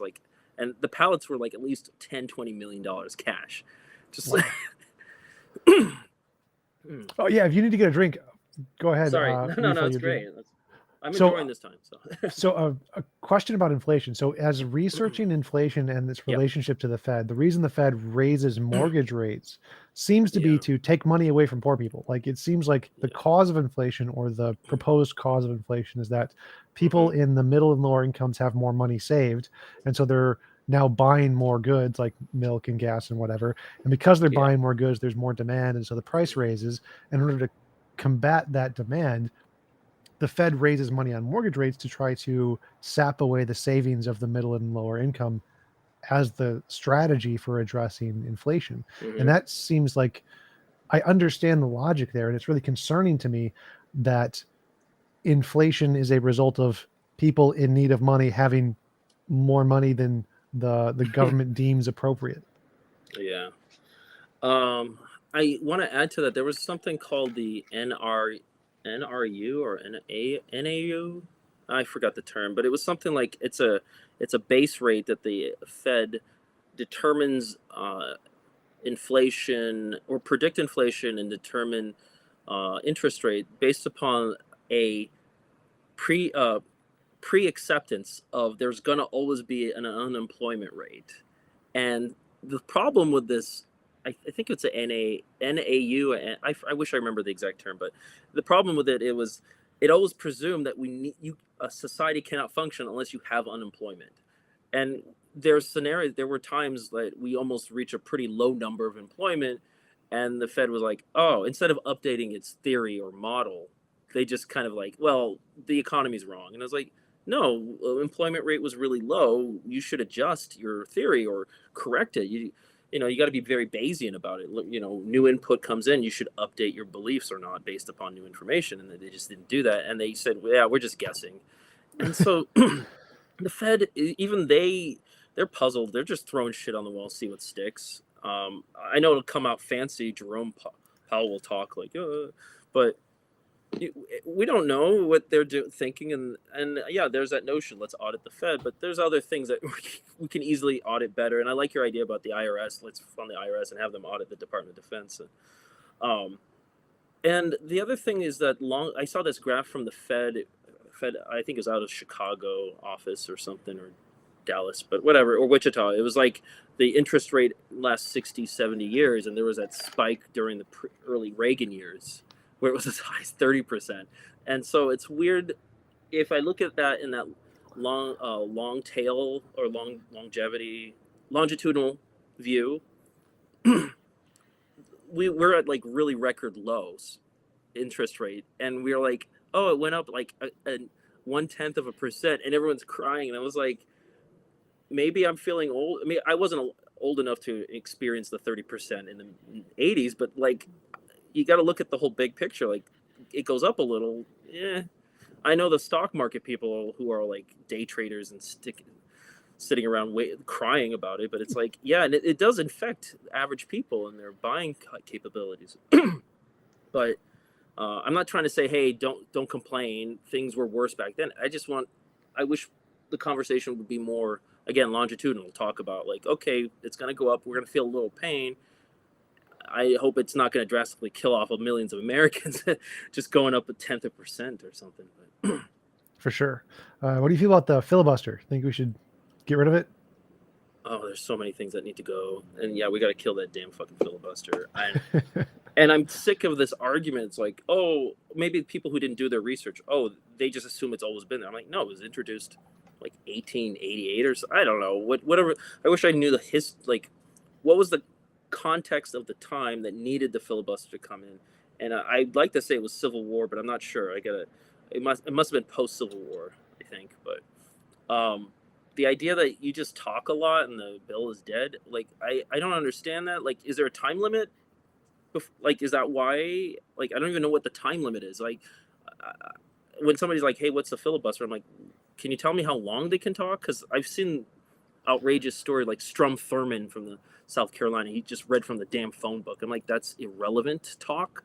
and the pallets were like at least $10-20 million cash. Just Wow. Oh yeah, if you need to get a drink, go ahead. Sorry, no, refill it's your great. drink. I'm So, enjoying this time. So So a question about inflation. So as researching inflation and its Yep. relationship to the Fed, the reason the Fed raises mortgage rates seems to be Yeah. to take money away from poor people. Like it seems like the Yeah. cause of inflation or the proposed cause of inflation is that people in the middle and lower incomes have more money saved. And so they're now buying more goods like milk and gas and whatever. And because they're Yeah. buying more goods, there's more demand. And so the price raises. And in order to combat that demand, the Fed raises money on mortgage rates to try to sap away the savings of the middle and lower income as the strategy for addressing inflation. And that seems like I understand the logic there. And it's really concerning to me that inflation is a result of people in need of money having more money than the government deems appropriate. Yeah. I want to add to that. There was something called the NRU or NAU. I forgot the term, but it was something like it's a base rate that the Fed determines inflation or predict inflation and determine interest rate based upon a pre uh, pre-acceptance of there's going to always be an unemployment rate. And the problem with this, I think it's a NAU, and I wish I remember the exact term, but the problem with it always presumed that a society cannot function unless you have unemployment. And there were times that we almost reach a pretty low number of employment, and the Fed was like, oh, instead of updating its theory or model, they just kind of like, well, the economy's wrong. And I was like, no, employment rate was really low. You should adjust your theory or correct it. You got to be very Bayesian about it. New input comes in, you should update your beliefs or not based upon new information. And they just didn't do that. And they said, well, yeah, we're just guessing. And so the Fed, even they're puzzled. They're just throwing shit on the wall, see what sticks. I know it'll come out fancy. Jerome Powell will talk like, but we don't know what they're thinking, and yeah, there's that notion, let's audit the Fed, but there's other things that we can easily audit better. And I like your idea about the IRS. Let's fund the IRS and have them audit the Department of Defense. And the other thing is that I saw this graph from the Fed. I think it was out of Chicago office or something, or Dallas, but whatever, or Wichita. It was like the interest rate last 60-70 years, and there was that spike during the early Reagan years where it was as high as 30%. And so it's weird if I look at that in that long tail or longitudinal view. we're at like really record lows interest rate, and we're like, oh, it went up like a 0.1%, and everyone's crying. And I was like, maybe I'm feeling old. I mean, I wasn't old enough to experience the 30% in the 80s, but like, you got to look at the whole big picture. Like, it goes up a little. Yeah, I know the stock market people who are like day traders and sitting around crying about it, but it's like, yeah, and it does infect average people and their buying capabilities. But I'm not trying to say, hey, don't complain. Things were worse back then. I wish the conversation would be more, again, longitudinal. Talk about like, okay, it's going to go up. We're going to feel a little pain. I hope it's not going to drastically kill off of millions of Americans just going up 1/10% or something. But For sure. What do you feel about the filibuster? Think we should get rid of it? oh, there's so many things that need to go. And yeah, we got to kill that damn fucking filibuster. And I'm sick of this argument. It's like, oh, maybe people who didn't do their research, oh, they just assume it's always been there. I'm like, no, it was introduced like 1888 or so. I don't know. Whatever. I wish I knew what was the context of the time that needed the filibuster to come in. and I'd like to say it was Civil War, but I'm not sure. It must have been post Civil War, I think. But the idea that you just talk a lot and the bill is dead, like I don't understand that. Like, is there a time limit? Like, is that why? Like, I don't even know what the time limit is. Like, when somebody's like, "Hey, what's the filibuster?" I'm like, "Can you tell me how long they can talk?" Because I've seen outrageous story like Strom Thurmond from the South Carolina. He just read from the damn phone book. I'm like, that's irrelevant talk.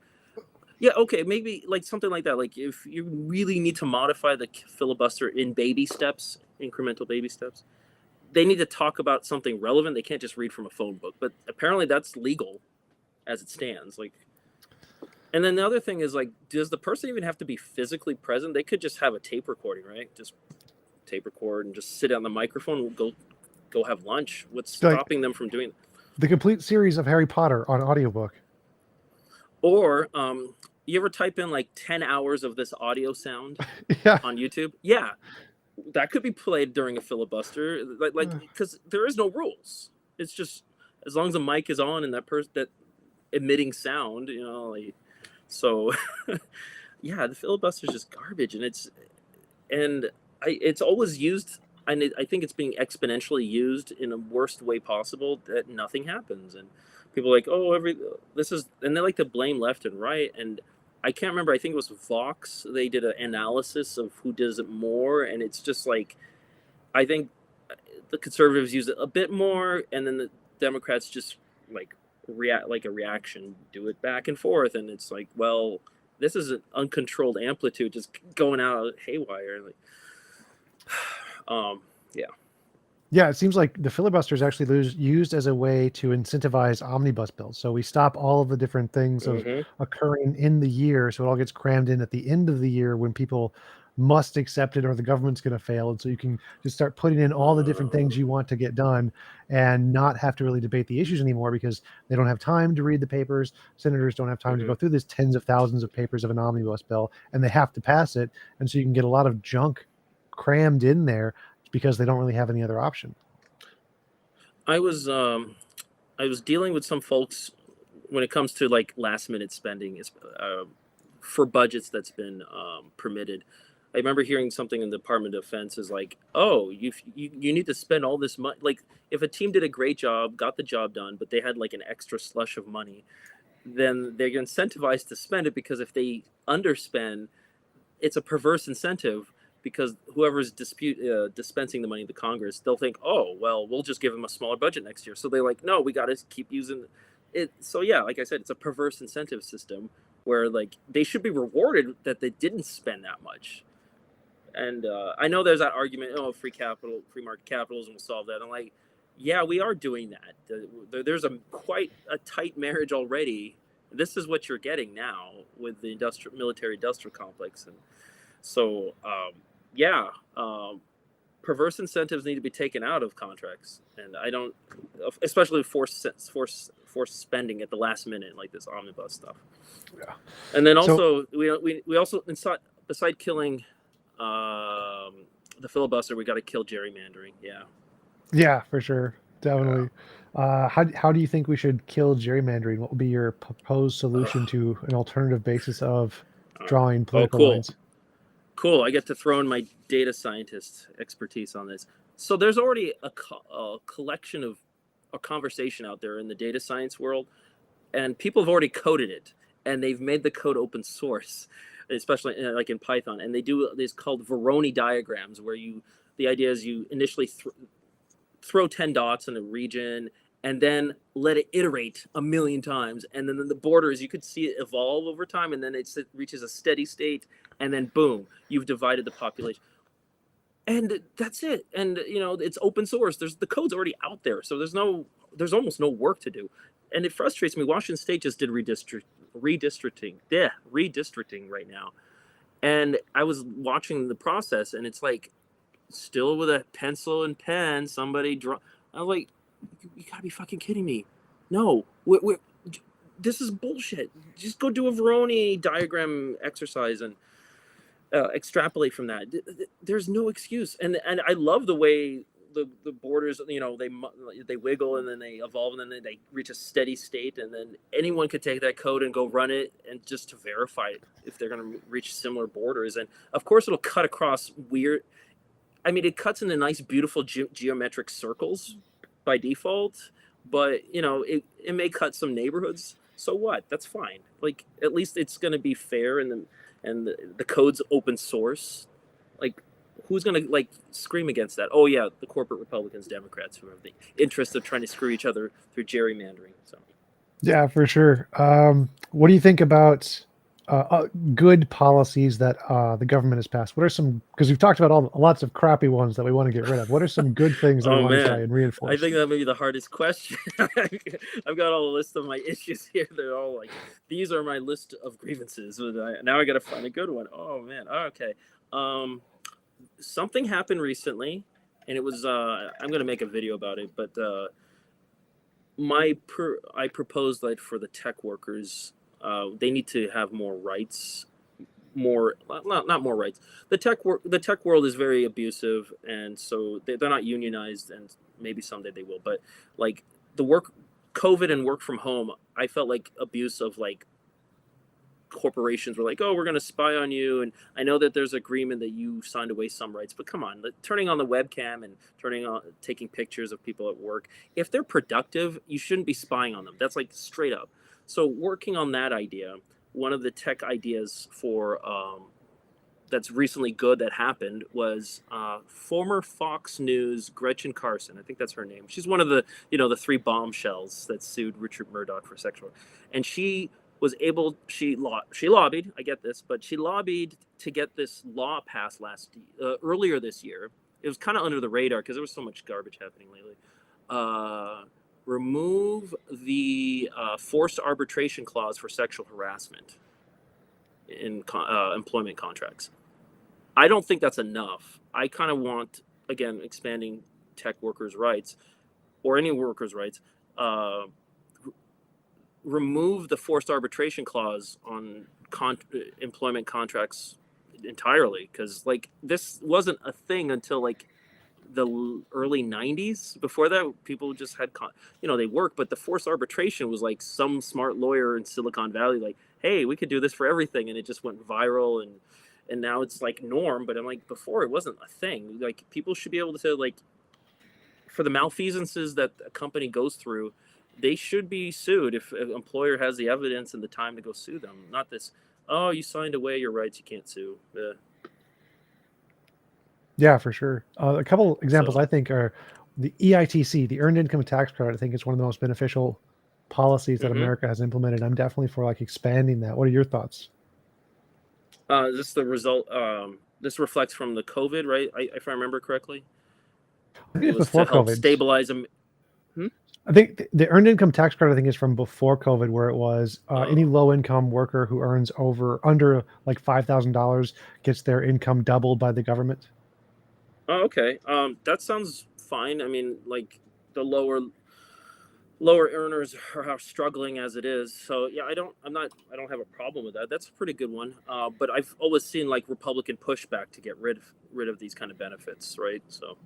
Yeah, okay, maybe like something like that. Like if you really need to modify the filibuster in baby steps, incremental baby steps, they need to talk about something relevant. They can't just read from a phone book. But apparently that's legal as it stands. Like, and then the other thing is like, does the person even have to be physically present? They could just have a tape recording, right? Just tape record and just sit on the microphone and go have lunch. What's stopping them from doing the complete series of Harry Potter on audiobook? Or you ever type in like 10 hours of this audio sound on YouTube? Yeah, that could be played during a filibuster, like because there is no rules. It's just as long as the mic is on and that person that emitting sound, you know, like, so yeah, the filibuster is just garbage, and it's always used. And I think it's being exponentially used in a worst way possible, that nothing happens. And people are like, oh, and they like to blame left and right. And I can't remember, I think it was Vox. They did an analysis of who does it more. And it's just like, I think the conservatives use it a bit more. And then the Democrats just like react like a reaction, do it back and forth. And it's like, well, this is an uncontrolled amplitude just going out haywire. Like, yeah, it seems like the filibuster is actually used as a way to incentivize omnibus bills. So we stop all of the different things of occurring in the year, so it all gets crammed in at the end of the year when people must accept it or the government's going to fail. And so you can just start putting in all the different things you want to get done and not have to really debate the issues anymore, because they don't have time to read the papers. Senators don't have time to go through these tens of thousands of papers of an omnibus bill, and they have to pass it. And so you can get a lot of junk crammed in there because they don't really have any other option. I was dealing with some folks when it comes to like last minute spending for budgets that's been permitted. I remember hearing something in the Department of Defense is like, oh, you need to spend all this money. Like if a team did a great job, got the job done, but they had like an extra slush of money, then they're incentivized to spend it, because if they underspend, it's a perverse incentive, because whoever's dispensing the money to Congress, they'll think, oh, well, we'll just give them a smaller budget next year. So they're like, no, we got to keep using it. So yeah, like I said, it's a perverse incentive system where like they should be rewarded that they didn't spend that much. And I know there's that argument, oh, free market capitalism will solve that. I'm like, yeah, we are doing that. There's quite a tight marriage already. This is what you're getting now with the military industrial complex. And so, perverse incentives need to be taken out of contracts, and I don't, especially force spending at the last minute, like this omnibus stuff. Yeah. And then also, we also, beside killing the filibuster, we got to kill gerrymandering. Yeah, for sure, definitely. How do you think we should kill gerrymandering? What would be your proposed solution to an alternative basis of drawing political lines? Cool. I get to throw in my data scientist expertise on this. So there's already a collection of a conversation out there in the data science world, and people have already coded it, and they've made the code open source, especially like in Python. And they do this called Voronoi diagrams, where the idea is you initially throw 10 dots in a region, and then let it iterate 1,000,000 times. And then the borders, you could see it evolve over time, and then it reaches a steady state, and then boom, you've divided the population. And that's it. And it's open source. The code's already out there, so there's almost no work to do. And it frustrates me. Washington State just did redistricting right now. And I was watching the process, and it's like, still with a pencil and pen, somebody draw. I was like, you gotta be fucking kidding me. No, this is bullshit. Just go do a Voronoi diagram exercise and extrapolate from that. There's no excuse. And I love the way the borders, they wiggle and then they evolve and then they reach a steady state, and then anyone could take that code and go run it and just to verify if they're going to reach similar borders. And of course it'll cut across weird, it cuts into nice beautiful geometric circles by default, but it may cut some neighborhoods. So what? That's fine. Like, at least it's going to be fair, and the code's open source. Like, who's going to scream against that? Oh yeah, the corporate Republicans, Democrats, who have the interest of trying to screw each other through gerrymandering. So yeah, for sure. What do you think about good policies that the government has passed? What are some, because we've talked about lots of crappy ones that we want to get rid of. What are some good things that we want to try and reinforce? I think that may be the hardest question. I've got all a list of my issues here. They're all like, these are my list of grievances. Now I got to find a good one. Oh man. Okay. Something happened recently, and it was I'm going to make a video about it, but I proposed that for the tech workers, they need to have more rights, not more rights. The tech world is very abusive, and so they're not unionized, and maybe someday they will. But like COVID and work from home, I felt like abuse of corporations were like, oh, we're going to spy on you, and I know that there's agreement that you signed away some rights, but come on, turning on the webcam and taking pictures of people at work, if they're productive, you shouldn't be spying on them. That's straight up. So working on that idea, one of the tech ideas for that's recently good that happened was former Fox News Gretchen Carson. I think that's her name. She's one of the the three bombshells that sued Richard Murdoch for sexual, and she lobbied, I get this, but she lobbied to get this law passed earlier this year. It was kind of under the radar because there was so much garbage happening lately. Remove the forced arbitration clause for sexual harassment in employment contracts. I don't think that's enough. I kind of want, again, expanding tech workers' rights, or any workers' rights, remove the forced arbitration clause on employment contracts entirely, because this wasn't a thing until the early 90s. Before that, people just had they work, but the forced arbitration was some smart lawyer in Silicon Valley hey, we could do this for everything, and it just went viral, and now it's norm. But I'm before it wasn't a thing. People should be able to for the malfeasances that a company goes through, they should be sued if an employer has the evidence and the time to go sue them. Not this, oh, you signed away your rights, you can't sue. Yeah, for sure. A couple examples I think are the EITC, the Earned Income Tax Credit. I think it's one of the most beneficial policies that America has implemented. I'm definitely for expanding that. What are your thoughts? This the result. This reflects from the COVID, right? If I remember correctly. I think it was before to help COVID. stabilize them. I think the Earned Income Tax Credit, I think, is from before COVID, where it was any low-income worker who earns under $5,000 gets their income doubled by the government. Oh, okay. That sounds fine. The lower earners are struggling as it is. So yeah, I don't have a problem with that. That's a pretty good one. But I've always seen Republican pushback to get rid of these kind of benefits, right? So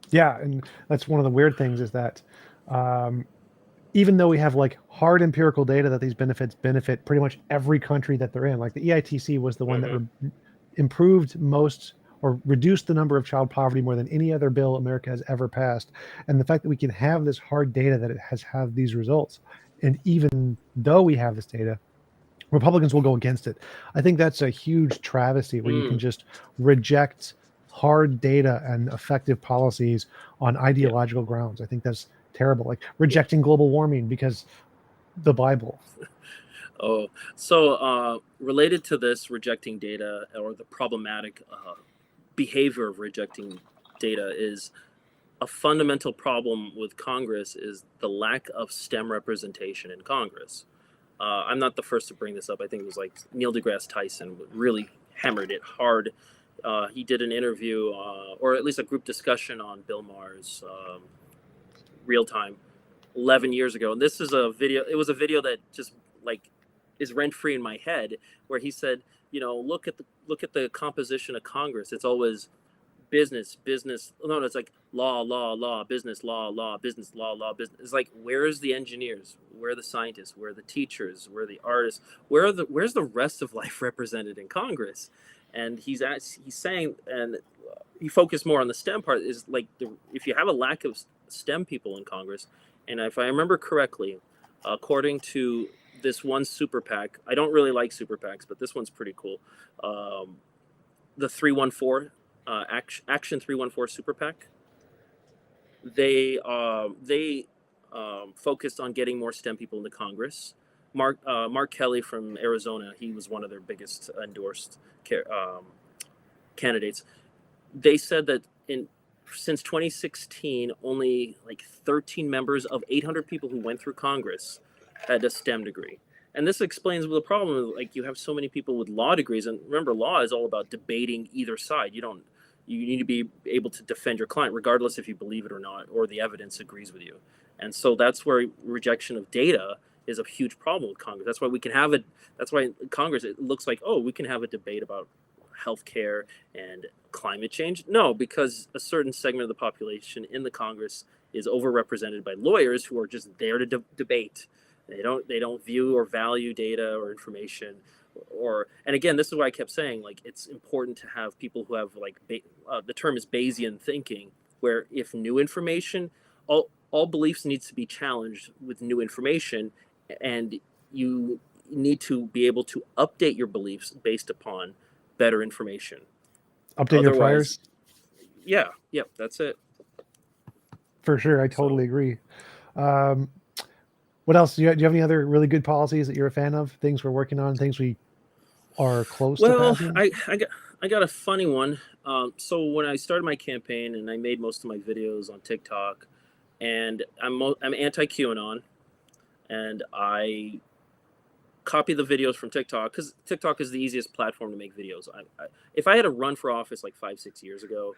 yeah, and that's one of the weird things is that even though we have hard empirical data that these benefits benefit pretty much every country that they're in, the EITC was the one that improved most or reduced the number of child poverty more than any other bill America has ever passed. And the fact that we can have this hard data that it has had these results, and even though we have this data, Republicans will go against it. I think that's a huge travesty where you can just reject hard data and effective policies on ideological grounds. I think that's terrible. Rejecting global warming because the Bible. Oh, so related to this, rejecting data, or the problematic behavior of rejecting data, is a fundamental problem with Congress is the lack of STEM representation in Congress. I'm not the first to bring this up. I think it was Neil deGrasse Tyson really hammered it hard. He did an interview, or at least a group discussion on Bill Maher's Real Time 11 years ago. And this is a video. It was a video that just is rent free in my head, where he said, look at the composition of Congress. It's always business. No, it's like law, business, law, business, law, business. It's like, where's the engineers? Where are the scientists? Where are the teachers? Where are the artists? Where's the rest of life represented in Congress? And he's saying, and he focused more on the STEM part, is like, if you have a lack of STEM people in Congress, and if I remember correctly, according to this one super PAC, I don't really like super PACs, but this one's pretty cool. The 314, Action 314 super PAC, they focused on getting more STEM people into Congress. Mark Kelly from Arizona, he was one of their biggest endorsed candidates. They said that since 2016, only like 13 members of 800 people who went through Congress had a STEM degree. And this explains the problem. Like, you have so many people with law degrees, and remember, law is all about debating either side. You need to be able to defend your client, regardless if you believe it or not, or the evidence agrees with you. And so that's where rejection of data is a huge problem with Congress. That's why we can have it. That's why Congress, it looks like, oh, we can have a debate about healthcare and climate change. No, because a certain segment of the population in the Congress is overrepresented by lawyers who are just there to debate. They don't view or value data or information. And again, this is why I kept saying, like, it's important to have people who have, like, the term is Bayesian thinking, where if new information, all beliefs needs to be challenged with new information, and you need to be able to update your beliefs based upon better information. Update your priors. Yeah, that's it. For sure, I totally agree. What else? Do you have any other really good policies that you're a fan of? Things we're working on, things we are close to passing? I got a funny one. So when I started my campaign, and I made most of my videos on TikTok, and I'm anti-QAnon, and I copy the videos from TikTok because TikTok is the easiest platform to make videos. If I had to run for office like 5-6 years ago,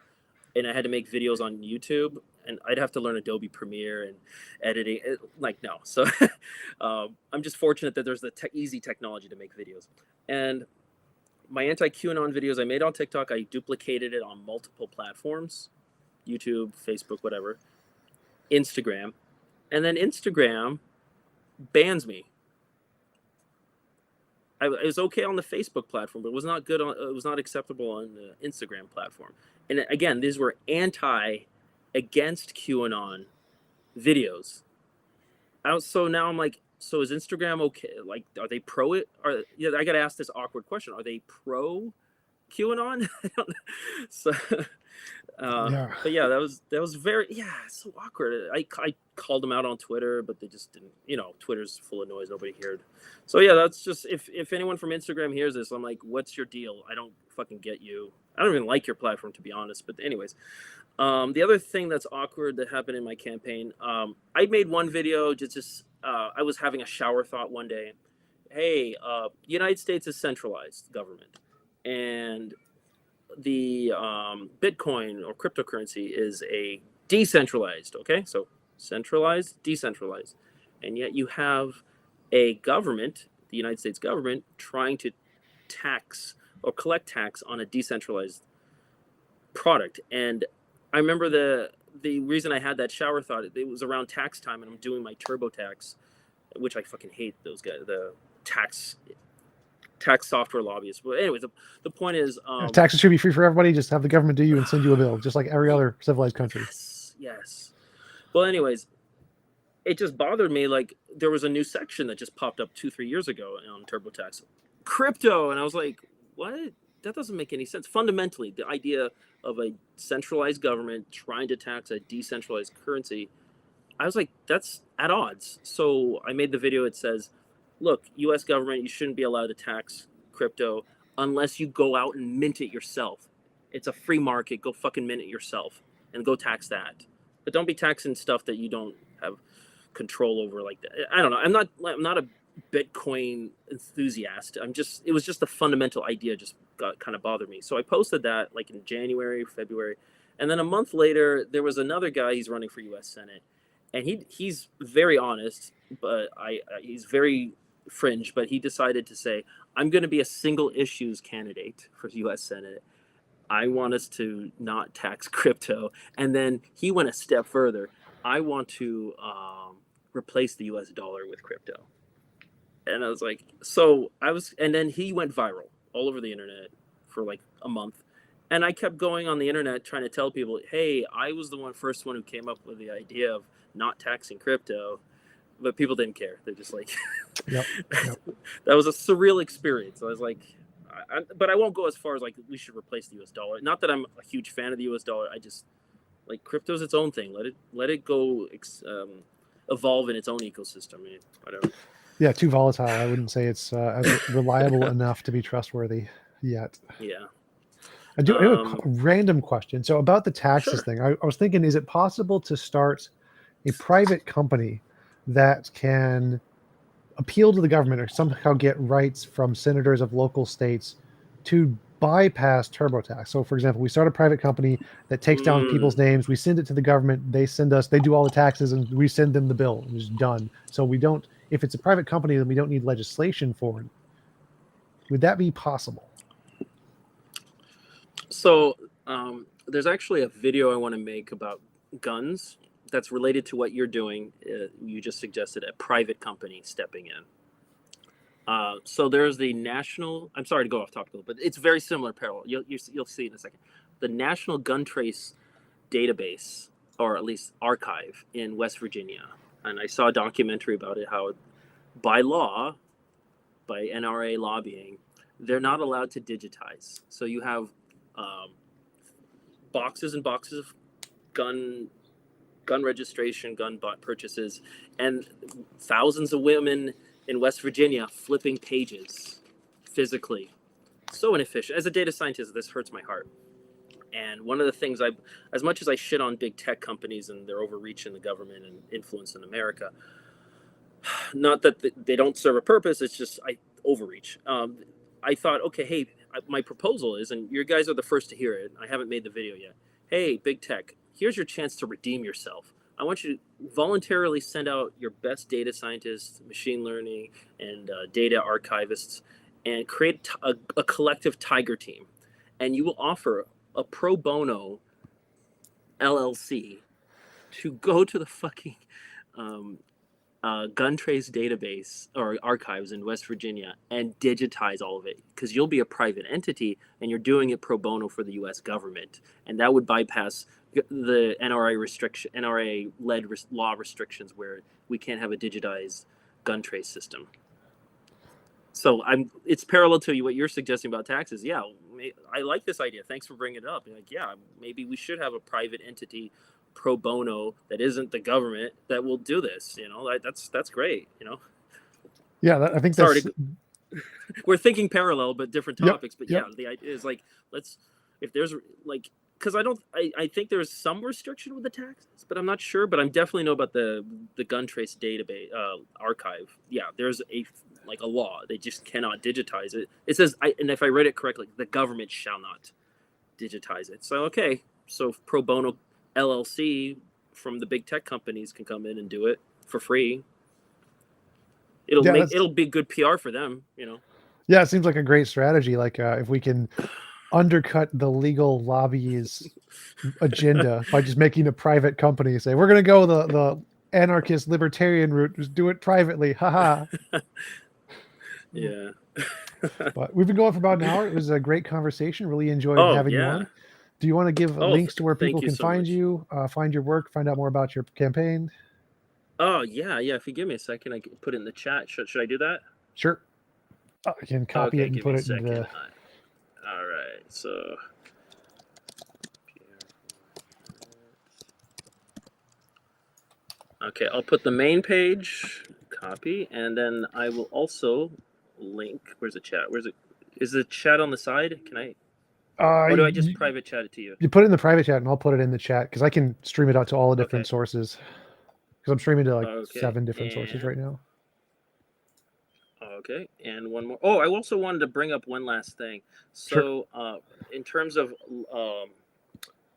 and I had to make videos on YouTube, and I'd have to learn Adobe Premiere and editing. No. So I'm just fortunate that there's the easy technology to make videos. And my anti-QAnon videos I made on TikTok, I duplicated it on multiple platforms, YouTube, Facebook, whatever, Instagram. And then Instagram bans me. It was okay on the Facebook platform, but it was not good it was not acceptable on the Instagram platform. And again, these were against QAnon videos. So now I'm like, so is Instagram okay? Like, are they pro it? I got to ask this awkward question: are they pro QAnon? So, but yeah, that was very so awkward. I called them out on Twitter, but they just didn't. Twitter's full of noise. Nobody heard. So yeah, that's just if anyone from Instagram hears this, I'm like, what's your deal? I don't fucking get you. I don't even like your platform, to be honest. But anyways, the other thing that's awkward that happened in my campaign, I made one video I was having a shower thought one day. Hey, United States is centralized government, and the Bitcoin or cryptocurrency is a decentralized. Okay, so centralized, decentralized, and yet you have a government, the United States government, trying to tax or collect tax on a decentralized product. And I remember the reason I had that shower thought, it was around tax time, and I'm doing my TurboTax, which I fucking hate those guys, the tax software lobbyists. But anyways, the point is, taxes should be free for everybody. Just have the government do you and send you a bill, just like every other civilized country. Yes. Well, anyways, it just bothered me. Like, there was a new section that just popped up 2-3 years ago on TurboTax, crypto, and I was like, what? That doesn't make any sense. Fundamentally, the idea of a centralized government trying to tax a decentralized currency, I was like, that's at odds. So I made the video. It says, look, U.S. government, you shouldn't be allowed to tax crypto unless you go out and mint it yourself. It's a free market. Go fucking mint it yourself and go tax that. But don't be taxing stuff that you don't have control over like that. I don't know. I'm not a Bitcoin enthusiast. It was just the fundamental idea just kind of bothered me. So I posted that like in January, February. And then a month later, there was another guy, he's running for U.S. Senate. And he's very honest, but he's very fringe, but he decided to say, I'm going to be a single issues candidate for U.S. Senate. I want us to not tax crypto. And then he went a step further. I want to replace the US dollar with crypto. And I was like, and then he went viral all over the internet for like a month. And I kept going on the internet trying to tell people, hey, I was the first one who came up with the idea of not taxing crypto. But people didn't care. They're just like, Yep. that was a surreal experience. I was like, but I won't go as far as like we should replace the US dollar. Not that I'm a huge fan of the US dollar. I just like crypto's its own thing. Let it go evolve in its own ecosystem. I mean, whatever. Yeah, too volatile. I wouldn't say it's as reliable enough to be trustworthy yet. Yeah. I do have a random question. So about the taxes Sure. thing, I was thinking, is it possible to start a private company that can appeal to the government or somehow get rights from senators of local states to bypass TurboTax? So, for example, we start a private company that takes down people's names. We send it to the government. They do all the taxes, and we send them the bill. And it's done. So we don't. If it's a private company, then we don't need legislation for it. Would that be possible? So there's actually a video I want to make about guns that's related to what you're doing. You just suggested a private company stepping in. So there's the national. I'm sorry to go off topic, but it's very similar parallel. You'll see in a second. The National Gun Trace Database, or at least archive, in West Virginia, and I saw a documentary about it. How, by law, by NRA lobbying, they're not allowed to digitize. So you have boxes and boxes of gun registration, gun purchases, and thousands of women in West Virginia flipping pages physically. So inefficient. As a data scientist, this hurts my heart. And one of the things as much as I shit on big tech companies and their overreach in the government and influence in America, not that they don't serve a purpose, it's just overreach. I thought, okay, hey, my proposal is, and you guys are the first to hear it, I haven't made the video yet. Hey, big tech, here's your chance to redeem yourself. I want you to voluntarily send out your best data scientists, machine learning, and data archivists, and create a collective tiger team. And you will offer a pro bono LLC to go to the fucking gun trace database or archives in West Virginia and digitize all of it, because you'll be a private entity and you're doing it pro bono for the U.S. government, and that would bypass the NRA led law restrictions where we can't have a digitized gun trace system. So it's parallel to what you're suggesting about taxes. Yeah, I like this idea. Thanks for bringing it up. Like, yeah, maybe we should have a private entity pro bono that isn't the government that will do this. That's great. Yeah, I think that's. We're thinking parallel but different topics. But yep. Yeah, the idea is like, if there's like, because I think there's some restriction with the taxes, but I'm not sure. But I definitely know about the gun trace database archive. Yeah, there's a law. They just cannot digitize it. It says, and if I read it correctly, the government shall not digitize it. So okay, so pro bono LLC from the big tech companies can come in and do it for free. It'll be good PR for them. Yeah, it seems like a great strategy. Like if we can undercut the legal lobby's agenda by just making a private company say, we're going to go the anarchist libertarian route, just do it privately. Haha. Yeah. But we've been going for about an hour. It was a great conversation. Really enjoyed having you on. Do you want to give links to where people can find you, find your work, find out more about your campaign? Oh, yeah. If you give me a second, I can put it in the chat. Should I do that? Sure. I can copy it and put it in the... All right. So... Okay, I'll put the main page, copy, and then I will also link... Where's the chat? Is the chat on the side? Can I... or do I just private chat it to you? You put it in the private chat, and I'll put it in the chat, because I can stream it out to all the different sources. Because I'm streaming to 7 different sources right now. Okay, and one more. Oh, I also wanted to bring up one last thing. So, in terms of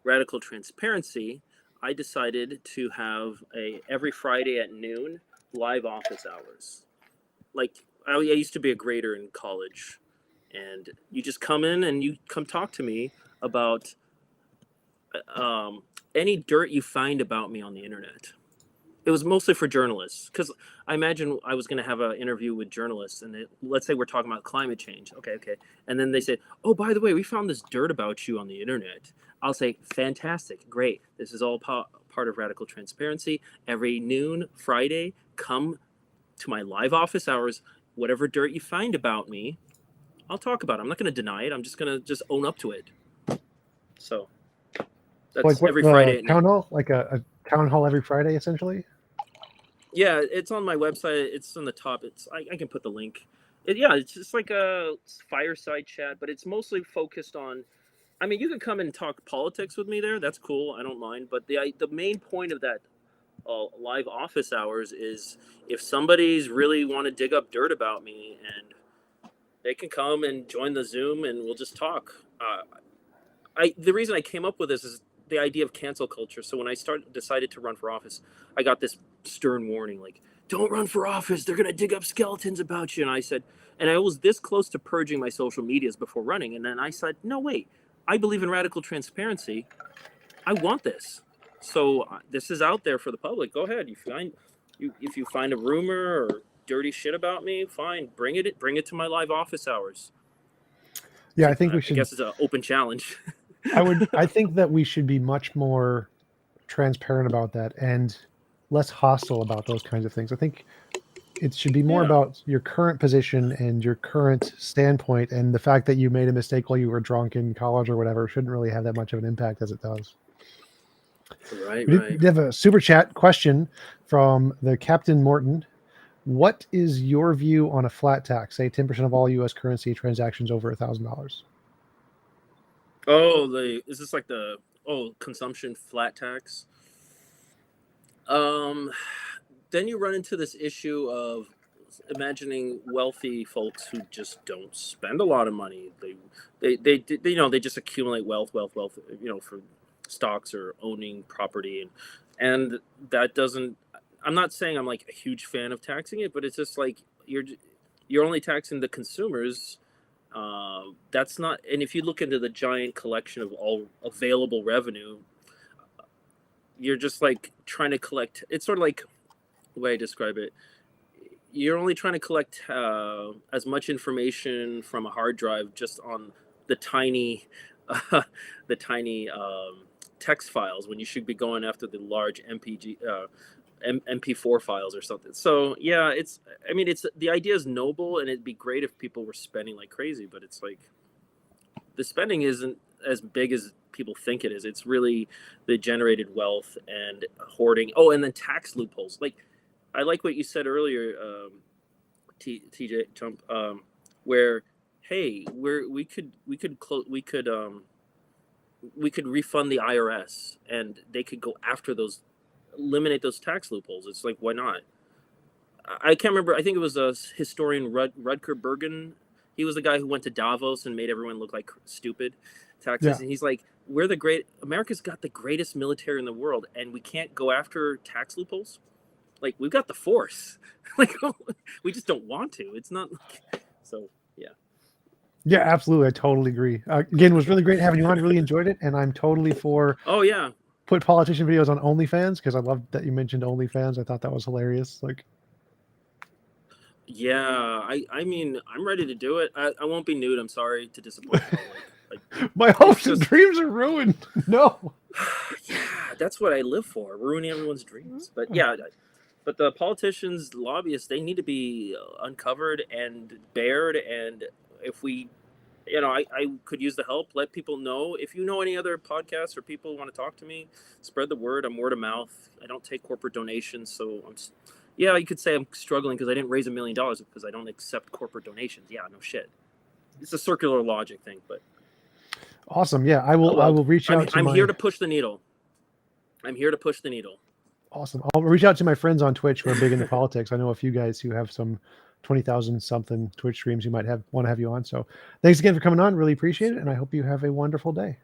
radical transparency, I decided to have every Friday at noon live office hours. Like, I used to be a grader in college, and you just come in and you come talk to me about any dirt you find about me on the internet. It was mostly for journalists, because I imagine I was going to have an interview with journalists, and let's say we're talking about climate change. Okay. And then they said, oh, by the way, we found this dirt about you on the internet. I'll say, fantastic, great. This is all part of radical transparency. Every noon, Friday, come to my live office hours. Whatever dirt you find about me, I'll talk about it. I'm not going to deny it. I'm just going to own up to it. So that's like what, every Friday at town noon. hall, like a town hall every Friday, essentially. Yeah, it's on my website. It's on the top. I can put the link. It's just like a fireside chat, but it's mostly focused on. I mean, you can come and talk politics with me there. That's cool. I don't mind. But the main point of that live office hours is if somebody's really want to dig up dirt about me, and they can come and join the Zoom, and we'll just talk. The reason I came up with this is the idea of cancel culture. So when I decided to run for office, I got this stern warning, like, don't run for office. They're going to dig up skeletons about you. And I said, and I was this close to purging my social medias before running. And then I said, no, wait, I believe in radical transparency. I want this. So this is out there for the public. Go ahead. If you find a rumor or dirty shit about me, fine, bring it to my live office hours. Yeah, So I think we should. I guess it's an open challenge. I think that we should be much more transparent about that and less hostile about those kinds of things. I think it should be more about your current position and your current standpoint, and the fact that you made a mistake while you were drunk in college or whatever shouldn't really have that much of an impact as it does. Right. We have a super chat question from the Captain Morton. What is your view on a flat tax, say 10% of all U.S. currency transactions over $1,000? Oh, is this like the consumption flat tax? Then you run into this issue of imagining wealthy folks who just don't spend a lot of money. They just accumulate wealth, for stocks or owning property, and that doesn't. I'm not saying I'm like a huge fan of taxing it, but it's just like you're only taxing the consumers. That's not. And if you look into the giant collection of all available revenue, you're just like trying to collect. It's sort of like the way I describe it. You're only trying to collect as much information from a hard drive just on the tiny, the tiny text files, when you should be going after the large MP4 files or something. So yeah, it's the idea is noble, and it'd be great if people were spending like crazy, but it's like the spending isn't as big as people think it is. It's really the generated wealth and hoarding. Oh, and then tax loopholes. Like, I like what you said earlier, TJ Jump, where hey, we could refund the IRS, and they could go after those, eliminate those tax loopholes. It's like, why not? I can't remember. I think it was a historian, Rutger Bergen. He was the guy who went to Davos and made everyone look like stupid taxes. Yeah. And he's like, America's got the greatest military in the world, and we can't go after tax loopholes. Like, we've got the force. Like, we just don't want to. It's not like, so yeah. Yeah, absolutely. I totally agree. Again, it was really great having you on. I really enjoyed it, and I'm totally for put politician videos on OnlyFans, because I love that you mentioned OnlyFans. I thought that was hilarious. Like, yeah, I mean, I'm ready to do it. I won't be nude. I'm sorry to disappoint you. Like, my hopes and dreams are ruined. No. Yeah, that's what I live for, ruining everyone's dreams. But yeah, but the politicians, lobbyists, they need to be uncovered and bared. And if we, I could use the help. Let people know. If you know any other podcasts or people want to talk to me, spread the word. I'm word of mouth. I don't take corporate donations. So you could say I'm struggling because I didn't raise $1 million because I don't accept corporate donations. Yeah, no shit. It's a circular logic thing, but. Awesome. Yeah, I will reach out. I'm here to push the needle. I'm here to push the needle. Awesome. I'll reach out to my friends on Twitch who are big into politics. I know a few guys who have some 20,000 something Twitch streams who might want to have you on. So thanks again for coming on. Really appreciate it. And I hope you have a wonderful day.